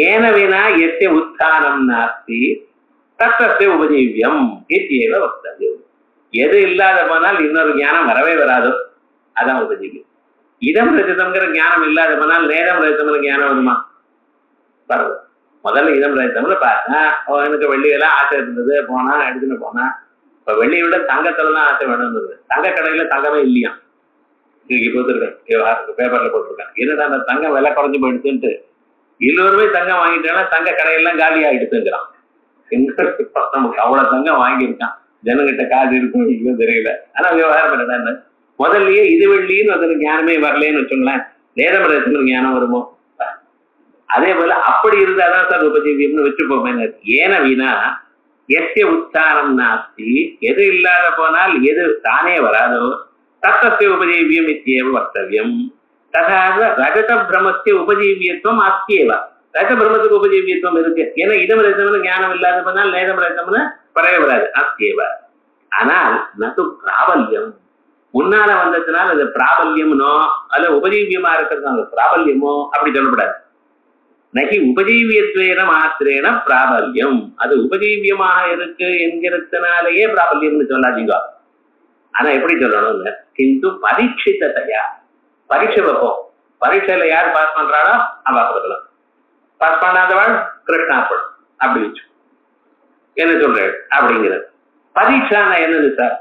ஏனவினா எத்தே உத்தானம் நாஸ்தி தத்தத்தை உபஜீவியம் இத்தியேவ வக்தவ்யம். எது இல்லாத போனால் இன்னொரு ஞானம் வரவே வராதோ, அதான் உபஜீவியம். இதம் ரஜிதம்ங்கிற ஞானம் இல்லாத போனால் நேரம் ரஜிதம்ங்கிற ஞானம் வருமா? பரவாயில்ல. முதல்ல இதம் ரஜிதம்னு பார்த்தேன், எனக்கு வெள்ளியெல்லாம் ஆசை இருந்தது, போனா எடுத்துன்னு போனா. இப்ப வெள்ளியை விட தங்கத்துலதான் ஆசை வேணும்னு. தங்க கடையில தங்கமே இல்லையா, இன்னைக்கு போட்டுருக்கேன் விவகாரத்துக்கு பேப்பர்ல போட்டிருக்கேன். என்னடா அந்த தங்கம் விலை குறைஞ்சு போயிடுச்சுன்ட்டு எல்லோருமே தங்கம் வாங்கிட்டேன்னா தங்க கடையெல்லாம் காலி ஆயிடுச்சுங்கிறான். நமக்கு அவ்வளவு தங்கம் வாங்கியிருக்கான், ஜனங்கிட்ட காசு இருக்கும் இல்லையோ தெரியல. ஆனா விவகாரம் என்னடா, முதல்லயே இது வெள்ளின்னு ஒரு ஞானமே வரலன்னு வச்சுங்களேன், நேரம் ரசன ஞானம் வருமோ? அதே போல அப்படி இருந்தாதான் சார் உபஜீவியம்னு வச்சுப்போமே. ஏன வீணா எஸ்ய உத்தானம் நாஸ்தி, எது இல்லாத போனால் எது தானே வராதோ தத்தஸ்ய உபஜீவியம் இத்தியேவ வக்தவ்யம். ததாக ரஜத பிரம்மஸ்ய உபஜீவியத்துவம் ஆஸ்தியேவ. ரஜ பிரம்மத்துக்கு உபஜீவியத்துவம் இருக்கு. ஏன்னா இதம் ரஜம்னு ஞானம் இல்லாத போனால் நேரம் ரஜம்னு பரவே வராது, ஆஸ்தியேவ. ஆனால் நது பிராபல்யம், முன்னால வந்ததுனால அது பிராபல்யம்னோ அல்ல உபஜீவியமா இருக்கிறது பிராபல்யமோ அப்படி சொல்லப்படாது. நகி உபஜீவியத்துவேன மாத்திரேன பிராபல்யம், அது உபஜீவியமாக இருக்கு என்கிறதுனாலேயே பிராபல்யம்னு சொல்லாதீங்க. ஆனா எப்படி சொல்லணும்? கிந்து பரீட்சித்தையா, பரீட்சை வைப்போம். பரீட்சையில யார் பாஸ் பண்றாளோ அவ கொடுக்கலாம், பாஸ் பண்ணாதவாள் கிருஷ்ணாப்படும் அப்படி வச்சு என்ன சொல்ற அப்படிங்கிறது. பரீட்சானா என்னது சார்?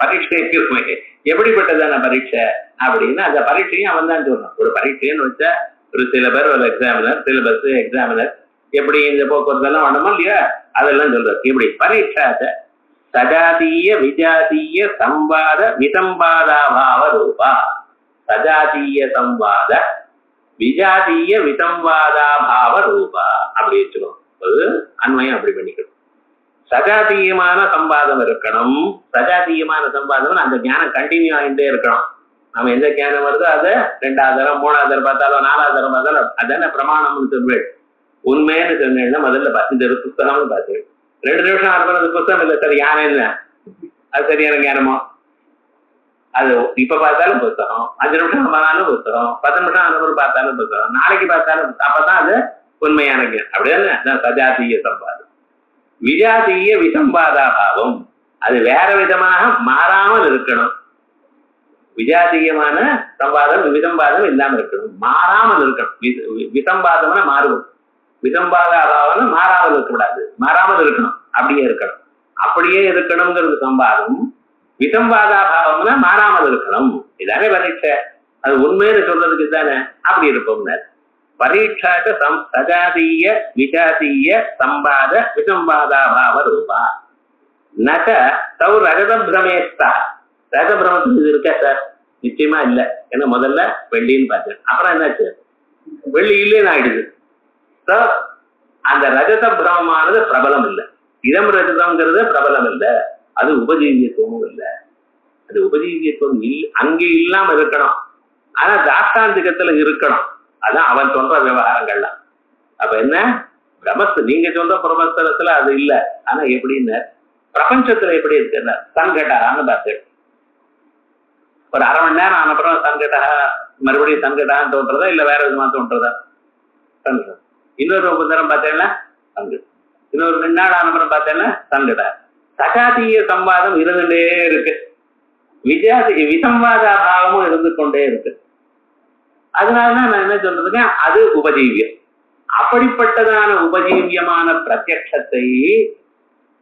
பரீட்சைக்கு எப்படிப்பட்டதான பரீட்சை அப்படின்னு அந்த பரீட்சையும் அவன் தான் சொல்லணும். ஒரு பரீட்சைன்னு வச்சா ஒரு சிலபர், ஒரு எக்ஸாமினர், சிலபஸ், எக்ஸாமினர், எப்படி இந்த போக்குவரத்தெல்லாம் வேணுமோ இல்லையா, அதெல்லாம் சொல்றது. இப்படி பரீட்சாத சஜாதீய விஜாதீய சம்வாத விசம்பாதாபாவ ரூபா. சஜாதீய சம்வாத விஜாதீய விசம்வாதாபாவ ரூபா அப்படி வச்சுக்கணும். ஒரு அன்வயம் அப்படி பண்ணிக்கணும். சஜாதீயமான சம்பாதம் இருக்கணும். சஜாதீயமான சம்பாதம் அந்த ஞானம் கண்டினியூ ஆகிட்டே இருக்கணும். நம்ம எந்த ஞானம் வருதோ அதை 2வது தரம் 3வது தரம் பார்த்தாலும் 4வது தரம் பார்த்தாலும் அதான பிரமாணம்னு சொல்வேன். உண்மைன்னு சொன்னேன்னா முதல்ல இந்த புஸ்தகம்னு பார்த்து 2 நிமிஷம் அனுப்புறது புஸ்தகம் இல்லை சார், ஞானம் இல்லை, அது சரியான ஞானமோ? அது இப்ப பார்த்தாலும் புஸ்தகம், 5 நிமிஷம் ஆனாலும் புஸ்தகம், 10 நிமிஷம் அனுப்புறது பார்த்தாலும் புஸ்தகம், நாளைக்கு பார்த்தாலும் அப்பதான் அது உண்மையான ஞானம். அப்படிதானே சஜாதீய சம்பாதம். விஜாதீய விசம்பாதாபாவம், அது வேற விதமாக மாறாமல் இருக்கணும். விஜாதீயமான சம்பாதம் விசம்பாதம் இல்லாமல் இருக்கணும், மாறாமல் இருக்கணும். விசம்பாதம்னா மாறுவது, விசம்பாதாபாவம்னா மாறாமல் இருக்கக்கூடாது, மாறாமல் இருக்கணும், அப்படியே இருக்கணும். அப்படியே இருக்கணுங்கிறது சம்பாதம். விசம்பாதாபாவம்னா மாறாமல் இருக்கணும். இதானே பரீட்சை. அது உண்மைன்னு சொல்றதுக்கு தானே அப்படி இருப்போம்னா பரீட்சாட்ட சஜாதீய விஜாதீய சம்பாத விசம்பாதாபாவ ரூபா. நக தௌ ரஜத பிரமேஸ்தா. ரஜத பிரமத்துக்கு இது இருக்கா சார்? நிச்சயமா இல்லை. ஏன்னா முதல்ல வெள்ளின்னு பார்த்தேன், அப்புறம் என்னாச்சு வெள்ளி இல்லைன்னு ஆயிடுது. அந்த ரஜத பிரமமானது பிரபலம் இல்லை. இடம் ரஜதம்ங்கிறது பிரபலம் இல்லை, அது உபஜீவியத்துவமும் இல்லை. அது உபஜீவியத்துவம் அங்கே இல்லாம இருக்கணும், ஆனா தாஷ்டாந்திகத்துல இருக்கணும். அதான் அவன் சொல்ற விவகாரங்கள்லாம். அப்ப என்ன பிரமஸ்து நீங்க சொல்ற பிரமஸ்தலத்துல அது இல்லை. ஆனா எப்படின்னு பிரபஞ்சத்துல எப்படி இருக்குன்னா சங்கடான்னு பார்த்து ஒரு 1/2 மணி நேரம் ஆனப்புறம் சங்கடா மறுபடியும் சங்கடான்னு தோன்றதா இல்ல வேற விதமா தோன்றதா? சங்கடம். இன்னொரு 3 தரம் பார்த்தேன்னா சங்கடம். இன்னொரு 2 நாள் ஆனப்புறம் பார்த்தேன்னா சங்கடா. சஜாதீய சம்வாதம் இருந்துட்டே இருக்கு, விசம்வாத அபாவமும் இருந்து கொண்டே இருக்கு. அதனாலதான் நான் என்ன சொல்றதுங்க, அது உபஜீவியம். அப்படிப்பட்டதான உபஜீவியமான பிரத்யக்ஷத்தை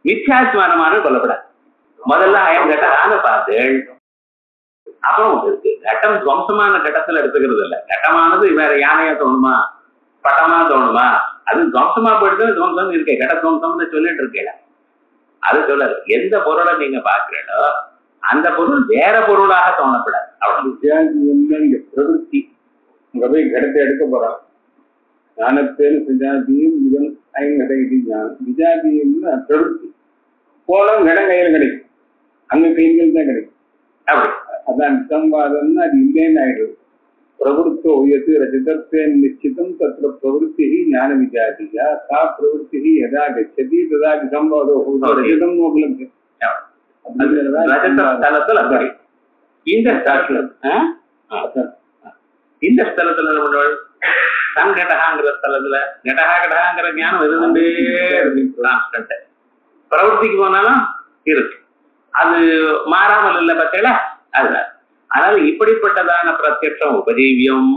மித்யாத்மானமான கொல்லப்படாது. முதல்ல அயம் கட்டான்னு பார்த்து அப்புறம் இருக்கு. கட்டம் துவம்சமான கட்டத்துல எடுத்துக்கிறது இல்லை. கட்டமானது வேற யானையா தோணுமா, பட்டமா தோணுமா? அது துவம்சமா போயிட்டு துவம்சம் இருக்கே, கட்ட துவம்சம்னு சொல்லிட்டு இருக்கேன். அது சொல்லல. எந்த பொருளை நீங்க பாக்குறீங்களோ அந்த பொருள் வேற பொருளாக தோணப்படாது. அவ்வளவு பிரவருத்தி போய் கடத்தை எடுக்க போறான். ஞானத்தேன்னு சுஜாதியும் இதன் ஐங்கடைக்கு ஞானம். விஜாதியம்னா பிரவருத்தி போலும் கடம் கையில கிடைக்கும், அங்க கைகள் தான் கிடைக்கும். அப்படி அதான் விசம்பாதம்னா அது இல்லைன்னு ஆயிடுது. பிரவருத்தோ உயர்த்து ரஜதத்தேன் நிச்சிதம் தத்திர பிரவருத்தி ஞான விஜாதியா சா பிரவருத்தி எதா கச்சதி ததா விசம்பாதோ ரஜதம் உபலப்தி. இந்த ஸ்தலத்துல நம்ம சங்கடகாங்கிற ஸ்தலத்துல கடகா கடகாங்கிற ஞானம் இருந்துட்டே இருக்கு. பிரவருத்திக்கு போனாலும் இருக்கு, அது மாறாமல் இல்லை பார்த்தீங்களா? அதனால அதனால இப்படிப்பட்டதான பிரத்யக்ஷம் உபஜீவியம்.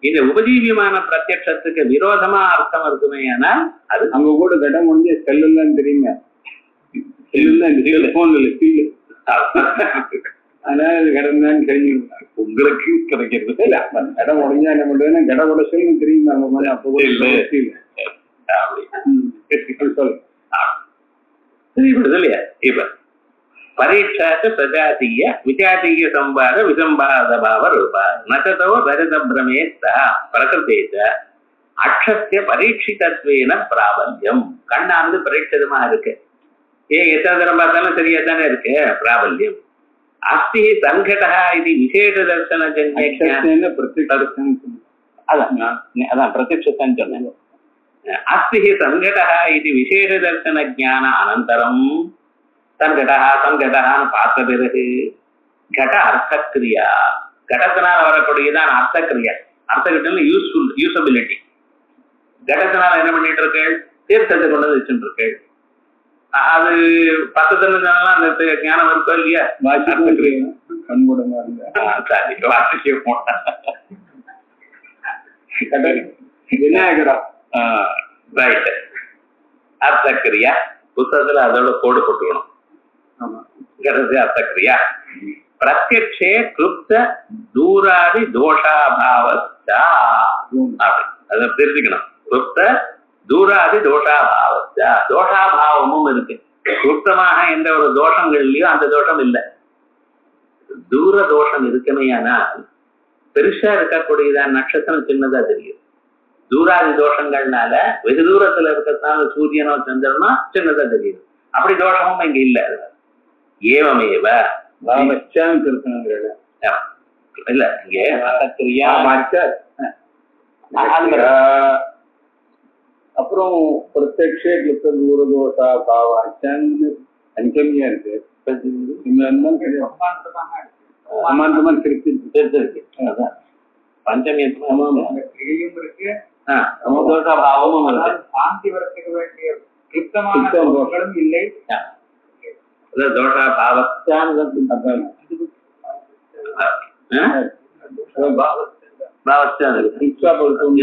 இந்த உபஜீவியமான பிரத்யக்ஷத்துக்கு விரோதமா அர்த்தம் இருக்குமே. ஆனால் அது அங்க கூட கடம் முடிஞ்ச செல்லுன்னு தெரியுங்க, அதனால கடன் தான் தெரிஞ்சுக்கணும். உங்களுக்கு கிடைக்கிறது இல்ல, கடம் உடஞ்சா என்ன பண்றதுன்னா கட உடச்சல்னு தெரியும். நம்ம மாதிரி அப்போ கூட இல்லையா? இப்ப பரீட்சாச்ச சஜாதீய விஜாதீய சம்பாத விசம்பாதபாவ ரூபா நததோ ரஜத பிரமேஸ்தா பிரகிருதேச்ச அக்ஷஸ்ய பரீட்சிதத்வேன பிராபல்யம். கண்ணானது பரீட்சிதமா இருக்கு. எத்தனை தரம் பார்த்தாலும் சரியா தானே இருக்கு, பிராபல்யம். அஸ்தி சங்கடா இது விசேஷ தர்சன ஜன்ய அதான் பிரத்யக்ஷத்தான் சொன்னேன். அஸ்தி சங்கடா இது விசேஷ தர்சன ஜான அனந்தரம் சங்கடா சங்கடான்னு பார்த்த பிறகு கட அர்த்தக்கிரியா, கடத்தினால வரக்கூடியதான் அர்த்தக்கிரியா. அர்த்தக்கிட்ட யூசபிலிட்டி. கடத்தினால என்ன பண்ணிட்டு இருக்கு, தீர்த்தத்தை கொண்டு வந்து வச்சுட்டு இருக்கு. அது 10 தினம் அந்த ஞானம் இருக்கோ இல்லையா? கண்கூடமா விநாயகரா ரைட். அர்த்தக்கிரியா புத்தகத்துல அதோட கோடு போட்டுக்கணும். அர்த்தக்கிரியா. பிரத்யக்ஷே கிருப்த தூராதி தோஷாபாவஸ்தா அப்படி அதை தெரிஞ்சுக்கணும். கிருப்த தூராதி தோஷாபாவஸ்தா, தோஷாபாவமும் இருக்கு. கிருப்தமாக எந்த ஒரு தோஷங்கள்லயோ அந்த தோஷம் இல்லை. தூர தோஷம் இருக்குமே, ஆனால் பெருசா இருக்கக்கூடியதான் நட்சத்திரம் சின்னதா தெரியும். தூராதி தோஷங்கள்னால வெகு தூரத்துல இருக்கிறதுனால சூரியனோ சந்திரனோ சின்னதா தெரியுது. அப்படி தோஷமும் இங்க இல்ல. ஏவமேவ இல்ல இங்கே அப்புறம் பிரத்யக்ஷே கிருத்த தூர தோஷா பாவாச்சான்னு தனித்தனியா இருக்கு. பஞ்சமி இருக்கு, சாந்தி வரத்துக்கு வேண்டிய கிருத்தமான தோஷங்களும் இல்லை. தோஷா பாவத்தான்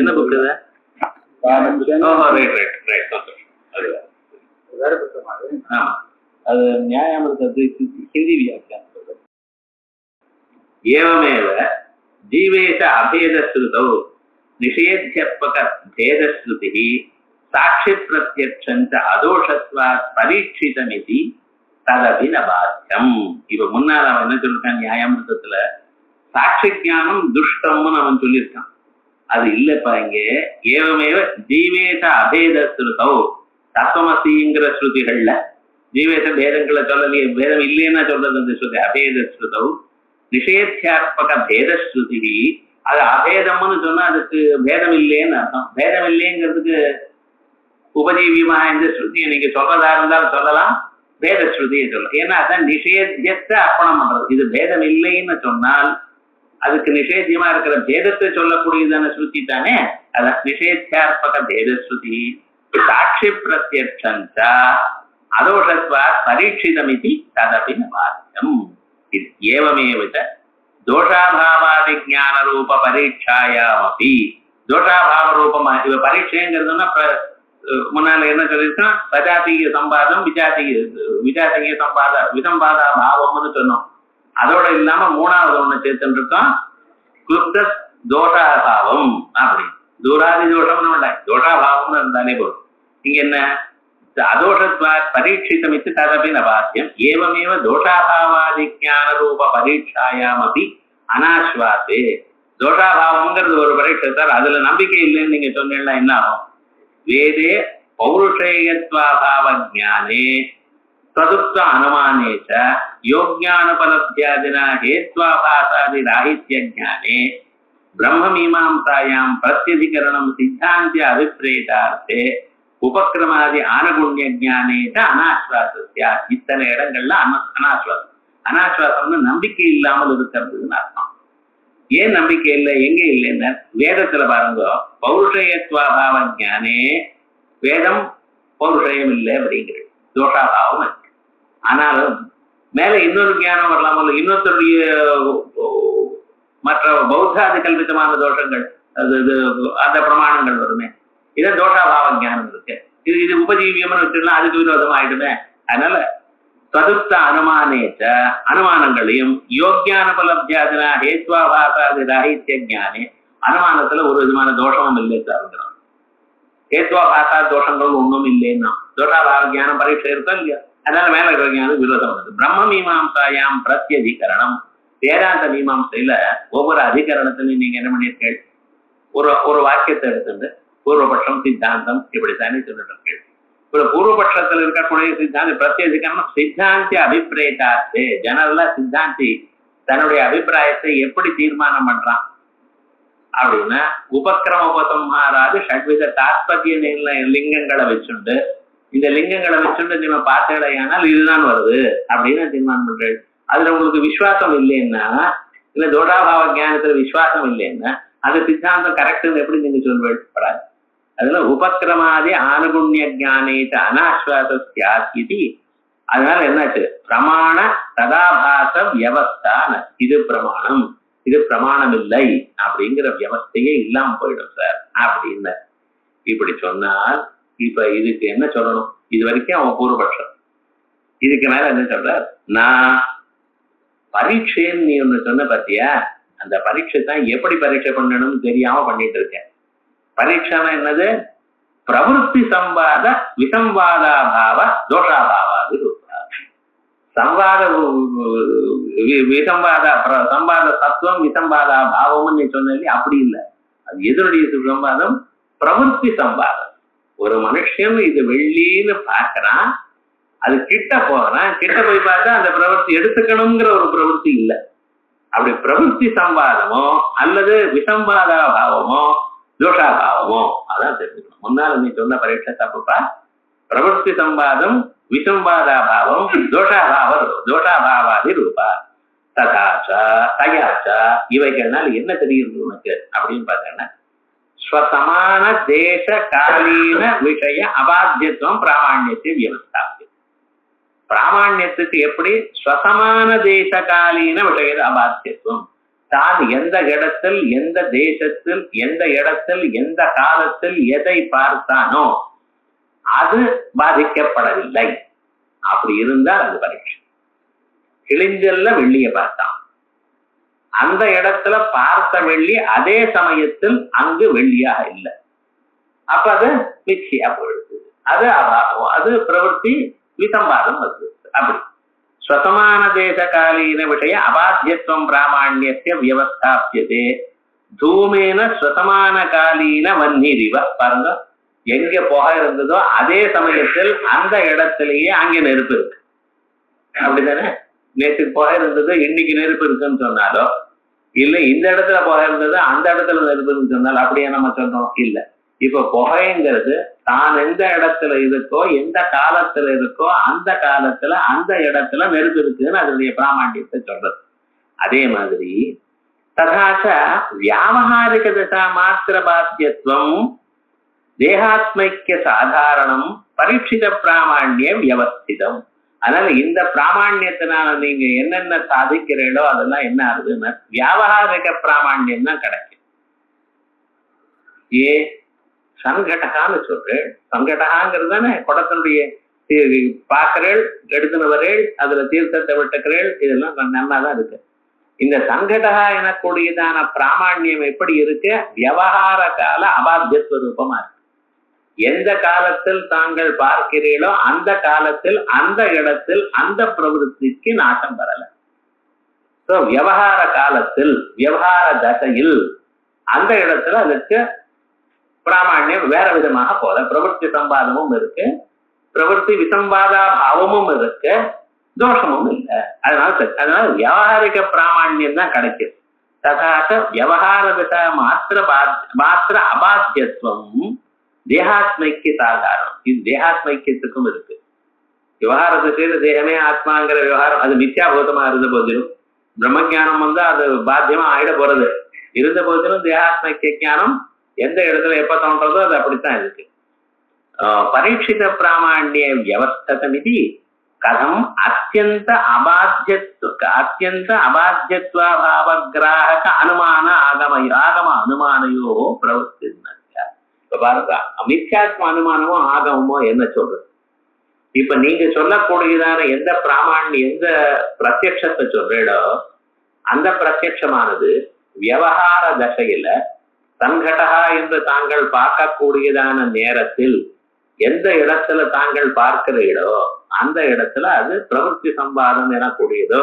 என்ன புக் இது? அது நியாயாமிருதத்தை ஹிந்தி வியாக்கியானம். ஏவமேவ ஜீவேஷ அபேதஸ்ருதௌ நிஷேத்யத்மக பேதஸ்ருதிஹி சாட்சி பிரத்யக்ஷஞ்ச அதோஷத்வாத் பரீட்சிதமிதி ததபி நபாத்யம். இப்ப முன்னால அவன் என்ன சொல்லிருக்கான்? நியாயாமிருதத்துல சாட்சி ஞானம் துஷ்டம்னு அவன் சொல்லியிருக்கான். அது இல்லப்பா இங்கே. ஏவமேவ ஜீவேஷ அபேதஸ்ருதௌ, தத்துவமசிங்கிற ஸ்ருதிகள்ல ஜீவேஷ பேதங்களை சொல்லலையே, பேதம் இல்லைன்னா சொல்றது அந்த ஸ்ருதி. அபேதஸ்ருதௌ நிஷேத்யாத்மக பேதஸ்ருதி, அது அபேதம்னு சொன்னா அதுக்கு பேதம் இல்லைன்னு அர்த்தம். பேதம் இல்லைங்கிறதுக்கு உபஜீவியமாக இந்த ஸ்ருதியை நீங்க சொல்றதா இருந்தாலும் சொல்லலாம், பேத ஸ்ருதியை சொல்லலாம். ஏன்னா அதான் நிஷேத்தியத்தை அர்ப்பணம் பண்றது. இது பேதம் இல்லைன்னு சொன்னால் அதுக்கு நிஷேத்தியமா இருக்கிற பேதத்தை சொல்லக்கூடியதான ஸ்ருதி தானே. அதான் நிஷேத்தியாத்மக பேதஸ்ருதி சாட்சி பிரத்யக்ஷஞ்சா அதோஷத்வா பரீட்சிதமிதி ததபி நபாத்யம். இது ஏவமேவ தோஷாபாவாதி ஞான ரூப பரீட்சாயாமபி. தோஷாபாவ ரூபமா இவ பரீட்சைங்கிறதுன்னா முன்னால என்ன சொல்லியிருக்கான்? பிரஜாதிக சம்பாதம் விஜாதிக விசம்பாதா பாவம்னு சொன்னோம். அதோட இல்லாம மூணாவது ஒண்ணு சேர்த்துட்டு இருக்கோம், கிருப்த தோஷாபாவம். அப்படி தூராதி தோஷம்னு இல்லை, தோஷாபாவம்னு இருந்தாலே போதும். இங்க என்ன? அதோஷத்வா பரீட்சிதமித்து ததபி நபாத்யம். ஏவமேவ தோஷாபாவாதி ஞான ரூப பரீட்சாயாமபி அனாஸ்வாதே. தோஷாபாவம்ங்கிறது ஒரு பரீட்சை சார், அதுல நம்பிக்கை இல்லைன்னு நீங்க சொன்னீங்கன்னா என்ன ஆகும்? வேதே பௌருஷேயத்வாபாவ ஞானே ததுப்த அனுமானேச்ச யோக்ஞானுபலப்தியாதினா ஹேத்வாபாசாதி ராஹித்ய ஞானே பிரம்மமீமாம்சாயாம் பிரத்யதிகரணம் சித்தாந்திய அபிப்ரேதார்த்தே உபக்கிரமாதி ஆனகுண்ய ஞானேச்ச அனாஸ்வாசத்யா. இத்தனை இடங்கள்ல அனாஸ்வாசம். அனாஸ்வாசம்னு நம்பிக்கை இல்லாமல் இருக்கிறதுன்னு அர்த்தம். ஏன் நம்பிக்கை இல்லை? எங்க இல்லைன்னு வேதத்துல பாருங்க, பௌருஷயத்வாபாவ ஞானே வேதம் பௌருஷயம் இல்லை அப்படிங்கிறது, தோஷாபாவம் இருக்கு. ஆனாலும் மேல இன்னொரு ஞானம் வரலாமல், இன்னொருத்தருடைய மற்ற பௌத்தாதி கல்பிதமான தோஷங்கள் அந்த பிரமாணங்கள் வருமே, இதை தோஷாபாவ ஞானம் இருக்கு. இது உபஜீவியம்னு வச்சுன்னா அதுக்கு விரோதம் ஆயிடுமே. அதனால சதுர்த்த அனுமானேச்ச அனுமானங்களையும் யோக்ஞானுபலப்தியாதினா ஹேத்வாபாசாதி ராஹித்ய ஞானே, அனுமானத்துல ஒரு விதமான தோஷமும் இல்லை சார்கிறோம். ஹேத்வாபாசா தோஷங்கள் ஒன்றும் இல்லைன்னா தோஷாபாவ ஞானம் பரீட்சை இருக்கா இல்லையா? அதனால மேல இருக்கிற ஞானம் விரோதம் வருது. பிரம்ம மீமாம்சாயாம் பிரத்யதிகரணம். வேதாந்த மீமாம்சையில ஒவ்வொரு அதிகரணத்திலையும் நீங்க என்ன பண்ணிருக்கீங்க? ஒரு வாக்கியத்தை எடுத்துட்டு பூர்வபட்சம் சித்தாந்தம் இப்படித்தானே சொல்லிட்டு இருக்கீங்க. ஒரு பூர்வபட்சத்தில் இருக்கக்கூடிய சித்தாந்தி பிரத்யேகிக்கணும் சித்தாந்தி அபிப்பிரேதார்த்தே. ஜெனரலா சித்தாந்தி தன்னுடைய அபிப்பிராயத்தை எப்படி தீர்மானம் பண்றான் அப்படின்னா, உபக்கிரமோபசம்ஹாராது ஷட்வித தாத்பரிய லிங்கங்களை வச்சுண்டு, இந்த லிங்கங்களை வச்சுண்டு நீங்க பார்த்தீங்கன்னா இதுதான் வருது அப்படின்னு தீர்மானம் பண்றது. அதுல உங்களுக்கு விசுவாசம் இல்லைன்னா, இல்ல தோஷாபாவ ஞானத்துல விசுவாசம் இல்லைன்னா அந்த சித்தாந்தம் கரெக்ட்னு எப்படி நீங்க சொல்வீங்க? அதுல உபக்கிரமாதி ஆனுகுண்ய ஞானேச்ச அனாஸ்வாசி. அதனால என்னாச்சு? பிரமாண சதாபாச வியவஸ்தா. இது பிரமாணம், இது பிரமாணம் இல்லை அப்படிங்கிற வியவஸ்தையே இல்லாம போயிடும் சார் அப்படின்னு இப்படி சொன்னால், இப்ப இதுக்கு என்ன சொல்லணும்? இது வரைக்கும் அவன் பூர்வபட்சம். இதுக்கு மேல என்ன சொல்ற, நான் பரீட்சைன்னு நீ ஒண்ணு சொன்ன பாத்தியா, அந்த பரீட்சை தான் எப்படி பரீட்சை பண்ணணும்னு தெரியாம பண்ணிட்டு இருக்கேன். பரீட்சைனா என்னது, பிரவருத்தி சம்பாத விசம்பாதாபாவ தோஷாபாவாது சம்பாத விசம்பாத சம்பாத சத்துவம் விசம்பாதா பாவம்னு நீ சொன்ன, அப்படி இல்லை. அது எதனுடைய சம்பாதம், பிரவருத்தி சம்பாதம். ஒரு மனுஷன் இது வெள்ளின்னு பார்க்கறான், அது கிட்ட போகிறான், கிட்ட போய் பார்த்தா அந்த பிரவருத்தி எடுத்துக்கணுங்கிற ஒரு பிரவருத்தி இல்லை. அப்படி பிரவருத்தி சம்பாதமோ அல்லது விசம்பாதா பாவமோ தோஷாபாவமோ அதான் தெரிஞ்சுக்கணும். முன்னால நீ சொன்ன பரீட்சை தப்புப்பா. பிரவருத்தி சம்பாதம் விசம்பாதா பாவம் தோஷாபாவாதி ரூபா ததாச்சா தயாச்சா இவைகள்னால என்ன தெரியுது உனக்கு அப்படின்னு பார்த்தேன்னா, ஸ்வசமான தேச காலீன விஷய அபாத்தியத்துவம் பிராமாண்யத்தை வியவஸ்தாபியம். பிராமாண்யத்துக்கு எப்படி ஸ்வசமான தேச காலீன விஷய அபாத்தியத்துவம், தான் எந்த இடத்தில் எந்த தேசத்தில் எந்த இடத்தில் எந்த காலத்தில் எதை பார்த்தானோ அது பாதிக்கப்படவில்லை. அப்படி இருந்தால் அது பரீட்சை. கிழிஞ்சல்ல வெள்ளிய பார்த்தான், அந்த இடத்துல பார்த்த வெள்ளி அதே சமயத்தில் அங்கு வெள்ளியாக இல்லை, அப்ப அது மிச்சியா போயிடுது, அது அபாவம், அது பிரவருத்தி விசம்பாதம் வருது. அப்படி ஸ்வசமான தேச காலீன விஷய அபாத்தியத்துவம் பிராமாண்யத்தை வியவஸ்தாபியதே தூமேன ஸ்வசமான காலீன வன்னிரிவ. பாருங்க, எங்க புகை இருந்ததோ அதே சமயத்தில் அந்த இடத்திலேயே அங்கே நெருப்பு இருக்கு. அப்படித்தானே, நேற்று புகை இருந்தது இன்னைக்கு நெருப்பு இருக்குன்னு சொன்னாலோ, இல்ல இந்த இடத்துல புகை இருந்தது அந்த இடத்துல நெருப்புன்னு சொன்னாலும் அப்படியே நம்ம சொல்றோம் இல்லை. இப்ப புகைங்கிறது தான் எந்த இடத்துல இருக்கோ எந்த காலத்துல இருக்கோ அந்த காலத்துல அந்த இடத்துல நெருப்பு இருக்குன்னு அதனுடைய பிராமாண்யத்தை சொல்றது. அதே மாதிரி ததாச்ச வியாவகாரிக தசா மாத்திர பாத்தியத்துவம் தேகாத்மைக்கிய சாதாரணம் பரீட்சித பிராமாண்யம் வியவஸ்திதம். அதனால இந்த பிராமாண்யத்தினால நீங்க என்னென்ன சாதிக்கிறீங்களோ அதெல்லாம் என்ன ஆகுதுன்னா வியாவகாரிக பிராமாண்யம் தான் கிடைக்கும். ஏ சங்கடகான்னு சொல்றேன், சங்கடகாங்கிறது தானே குடத்தினுடைய பாக்குறேள் எடுத்துனவரேள் அதுல தீர்த்தத்தை விட்டுக்கிறேள், இதெல்லாம் நல்லாதான் இருக்கு. இந்த சங்கடகா எனக்கூடியதான பிராமாண்யம் எப்படி இருக்கு, விவகார கால அபாத்தியஸ்வரூபமா இருக்கு. எந்த காலத்தில் தாங்கள் பார்க்கிறீர்களோ அந்த காலத்தில் அந்த இடத்தில் அந்த பிரவருத்திக்கு நாட்டம் வரல. விவகார காலத்தில் விவகார தசையில் அந்த இடத்துல அதுக்கு பிராமாண்யம் வேற விதமாக போல, பிரவருத்தி சம்பாதமும் இருக்கு, பிரவருத்தி விசம்பாதா பாவமும் இருக்கு, தோஷமும் இல்லை. அதனால வியாவகாரிக பிராமாண்யம் தான் கிடைக்கும். ததாக விவகார திசா மாத்திர அபாத்தியத்துவம் தேகாத்மைக்கு சாதாரணம். இது தேகாத்மைக்கியத்துக்கும் இருக்கு. விவகார திசையில தேகமே ஆத்மாங்கிற விவகாரம் அது மித்யாபூதமா இருந்த போதிலும், பிரம்மஜானம் அது பாத்தியமா ஆயிட போறது இருந்த போதிலும் தேகாத்மைக்கிய ஞானம் எந்த இடத்துல எப்ப தோன்றதோ அது அப்படித்தான் இருக்கு. பரீட்சித பிராமாண்ய வியவஸ்தமிதி கதம் அத்தியந்த அபாத்தியத்வாபாவகிராக அனுமான ஆகம அனுமானையோ பிரவர்த்தி. இப்ப பாருங்க, மித்யாத்ம அனுமானமோ ஆகமமோ என்ன சொல்றது? இப்ப நீங்க சொல்லக்கூடியதான எந்த பிராமாண்யம் எந்த பிரத்யட்சத்தை சொல்றீடோ அந்த பிரத்யட்சமானது விவகார தசையில சங்கடகா என்று தாங்கள் பார்க்கக்கூடியதான நேரத்தில் எந்த இடத்துல தாங்கள் பார்க்கிறீர்களோ அந்த இடத்துல அது பிரவருத்தி சம்பாதம் எனக்கூடியதோ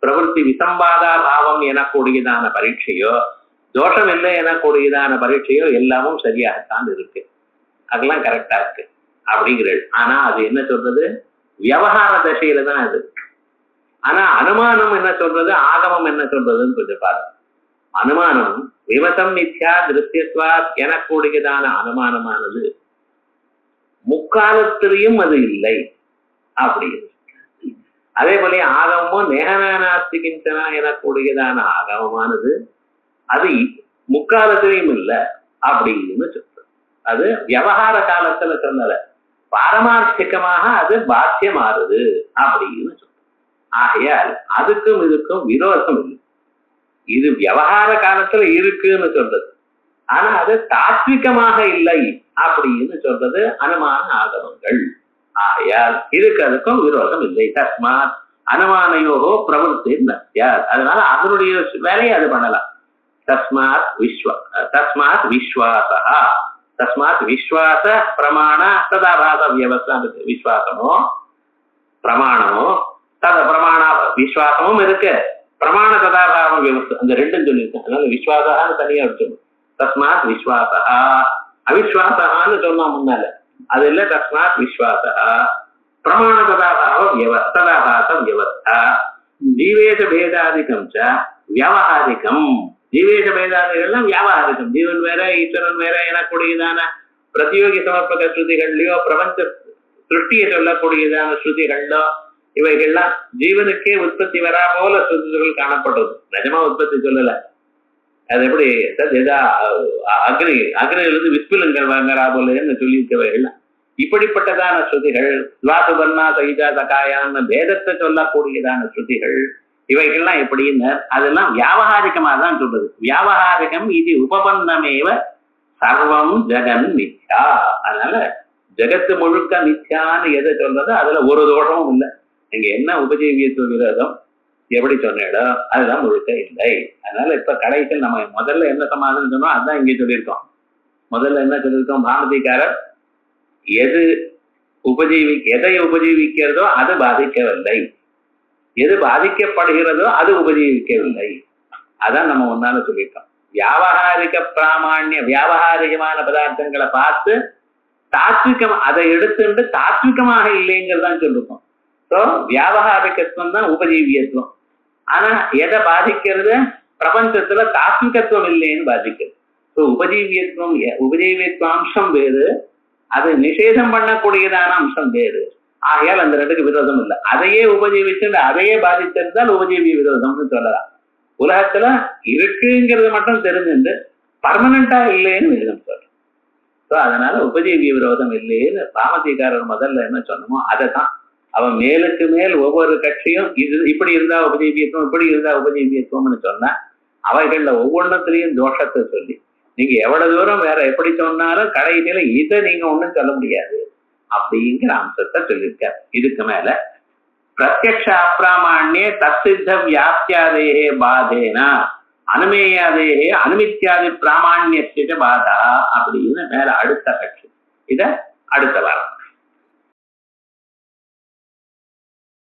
பிரவருத்தி விசம்பாதா பாவம் எனக்கூடியதான பரீட்சையோ தோஷம் இல்லை எனக்கூடியதான பரீட்சையோ எல்லாமும் சரியாகத்தான் இருக்கு, அதெல்லாம் கரெக்டா இருக்கு அப்படிங்கிறது. ஆனா அது என்ன சொல்றது, விவகார தசையில தான் அது. ஆனா அனுமானம் என்ன சொல்றது, ஆகமம் என்ன சொல்றதுன்னு கொஞ்சம் பாருங்க. அனுமானம் விமதம் மித்யா திருஷ்யத்வா எனக்கூடியதான அனுமானமானது முக்காலத்திலையும் அது இல்லை அப்படின்னு. அதே போல ஆகமமோ நேகநாஸ்தி கிஞ்சனா எனக்கூடியதான ஆகமமானது அது முக்காலத்திலையும் இல்லை அப்படின்னு சொல்றது. அது விவகார காலத்துல சொன்னத பாரமார்த்திகமாக அது பாத்தியமாறுது அப்படின்னு சொல்றது. ஆகையால் அதுக்கும் இதுக்கும் விரோதம் இல்லை. இது விவகார காலத்துல இருக்குன்னு சொல்றது, ஆனா அது தாத்விகமாக இல்லை அப்படின்னு சொல்றது அனுமான ஆகமங்கள் ஆகையால் இதுக்கு அதுக்கும் விரோதம் இல்லை. தஸ்மாத் அனுமானயோகோ பிரவருத்தி நஸ்யாத். அதனால அதனுடைய வேலையை அது பண்ணலாம். தஸ்மாத் விஸ்வாசா தஸ்மாத் விஸ்வாச பிரமாண ததாபாத வியவஸ்தா. விஸ்வாசமோ பிரமாணமோ பிரமாண விஸ்வாசமும் இருக்கு, பிரமாண ததாபாவம் வியவஸ்தை, அந்த ரெண்டும் சொல்லியிருக்கேன். அதனால விஸ்வாசான்னு தனியா எடுத்துக்கணும். தஸ்மாத் விஸ்வாசா. அவிஸ்வாசான்னு சொன்னா முன்னால அது இல்ல. தஸ்மாத் விஸ்வாசா பிரமாண ததாபாவ ததாபாத வியவஸ்தா. ஜீவேஷ பேதாதிகம் ச வியாவஹாரிகம். ஜீவேஷ பேதாதிகள்லாம் வியாவஹாரிகம். ஜீவன் வேற ஈஸ்வரன் வேற எனக்கூடியதான பிரதியோகி சமர்ப்பக ஸ்ருதிகள்லயோ பிரபஞ்ச சிருஷ்டியை சொல்லக்கூடியதான ஸ்ருதிகள்லோ இவைகள்லாம் ஜீவனுக்கே உற்பத்தி வரா போல ஸ்ருதிகள் காணப்படுறது. நிஜமா உற்பத்தி சொல்லல. அது எப்படி அக்னியிலிருந்து விஸ்பிலங்கள் வாங்கறா போலன்னு சொல்லியிருக்கவைகள்லாம் இப்படிப்பட்டதான ஸ்ருதிகள். துவாசுபர்ணா சகிதா சகாயான்னு பேதத்தை சொல்லக்கூடியதான ஸ்ருதிகள் இவைகள்லாம் எப்படின்னு அதெல்லாம் வியாவகாரிகமா தான் சொல்றது. வியாவகாரிகம் இது உபபன்னமேவ சர்வம் ஜெகன் மித்யா. அதனால ஜெகத்து முழுக்க மித்யான்னு எதை சொல்றது அதுல ஒரு தோஷமும் இல்லை. நீங்க என்ன உபஜீவியத்துவ விரோதம் எப்படி சொன்னேடோ அதுதான் முழுக்க இல்லை. அதனால இப்ப கடைசியில் நம்ம முதல்ல என்ன சமாதானம் சொன்னோம் அதுதான் இங்கே சொல்லியிருக்கோம். முதல்ல என்ன சொல்லியிருக்கோம், பாரதிக்காரர் எதை உபஜீவிக்கிறதோ அது பாதிக்கவில்லை, எது பாதிக்கப்படுகிறதோ அது உபஜீவிக்கவில்லை. அதான் நம்ம ஒன்னால சொல்லியிருக்கோம். வியாவகாரிக பிராமாண்ய வியாவகாரிகமான பதார்த்தங்களை பார்த்து தாத்விகம் அதை எடுத்துட்டு தாத்விகமாக இல்லைங்கிறதான் சொல்லிருக்கோம். ஸோ வியாவகாரிகத்துவம் தான் உபஜீவியத்துவம். ஆனா எதை பாதிக்கிறது, பிரபஞ்சத்துல தாத்விகத்துவம் இல்லைன்னு பாதிக்கிறது. ஸோ உபஜீவியத்துவ அம்சம் வேறு, அது நிஷேதம் பண்ணக்கூடியதான அம்சம் வேறு. ஆகையால் அந்த ரெண்டுக்கு விரோதம் இல்லை. அதையே உபஜீவிச்சு அதையே பாதித்திருந்தால் உபஜீவிய விரோதம்னு சொல்லலாம். உலகத்துல இருக்குங்கிறது மட்டும் தெரிஞ்சுட்டு பர்மனண்டா இல்லைன்னு வேதம் சொல்றோம். ஸோ அதனால உபஜீவிய விரோதம் இல்லைன்னு பாமதிகாரர் முதல்ல என்ன சொன்னமோ அதை தான் அவன் மேலுக்கு மேல் ஒவ்வொரு கட்சியும் இது இப்படி இருந்தா உபஜீவியத்துவம், இப்படி இருந்தா உபஜீவியத்துவம்னு சொன்னா அவைகள்ல ஒவ்வொன்றத்திலையும் தோஷத்தை சொல்லி நீங்க எவ்வளவு தூரம் வேற எப்படி சொன்னாலும் கடைசியில இதை நீங்க ஒண்ணும் சொல்ல முடியாது அப்படிங்கிற அம்சத்தை சொல்லியிருக்கார். இதுக்கு மேல பிரத்யக்ஷ அப்பிராமாண்யே தற்சித்த வியாப்தியாதேகே பாதேனா அனுமேயாதேகே அனுமித்யாதி பிராமாண்யத்திய பாதா அப்படின்னு மேல அடுத்த கட்சி. இத அடுத்த வாரம்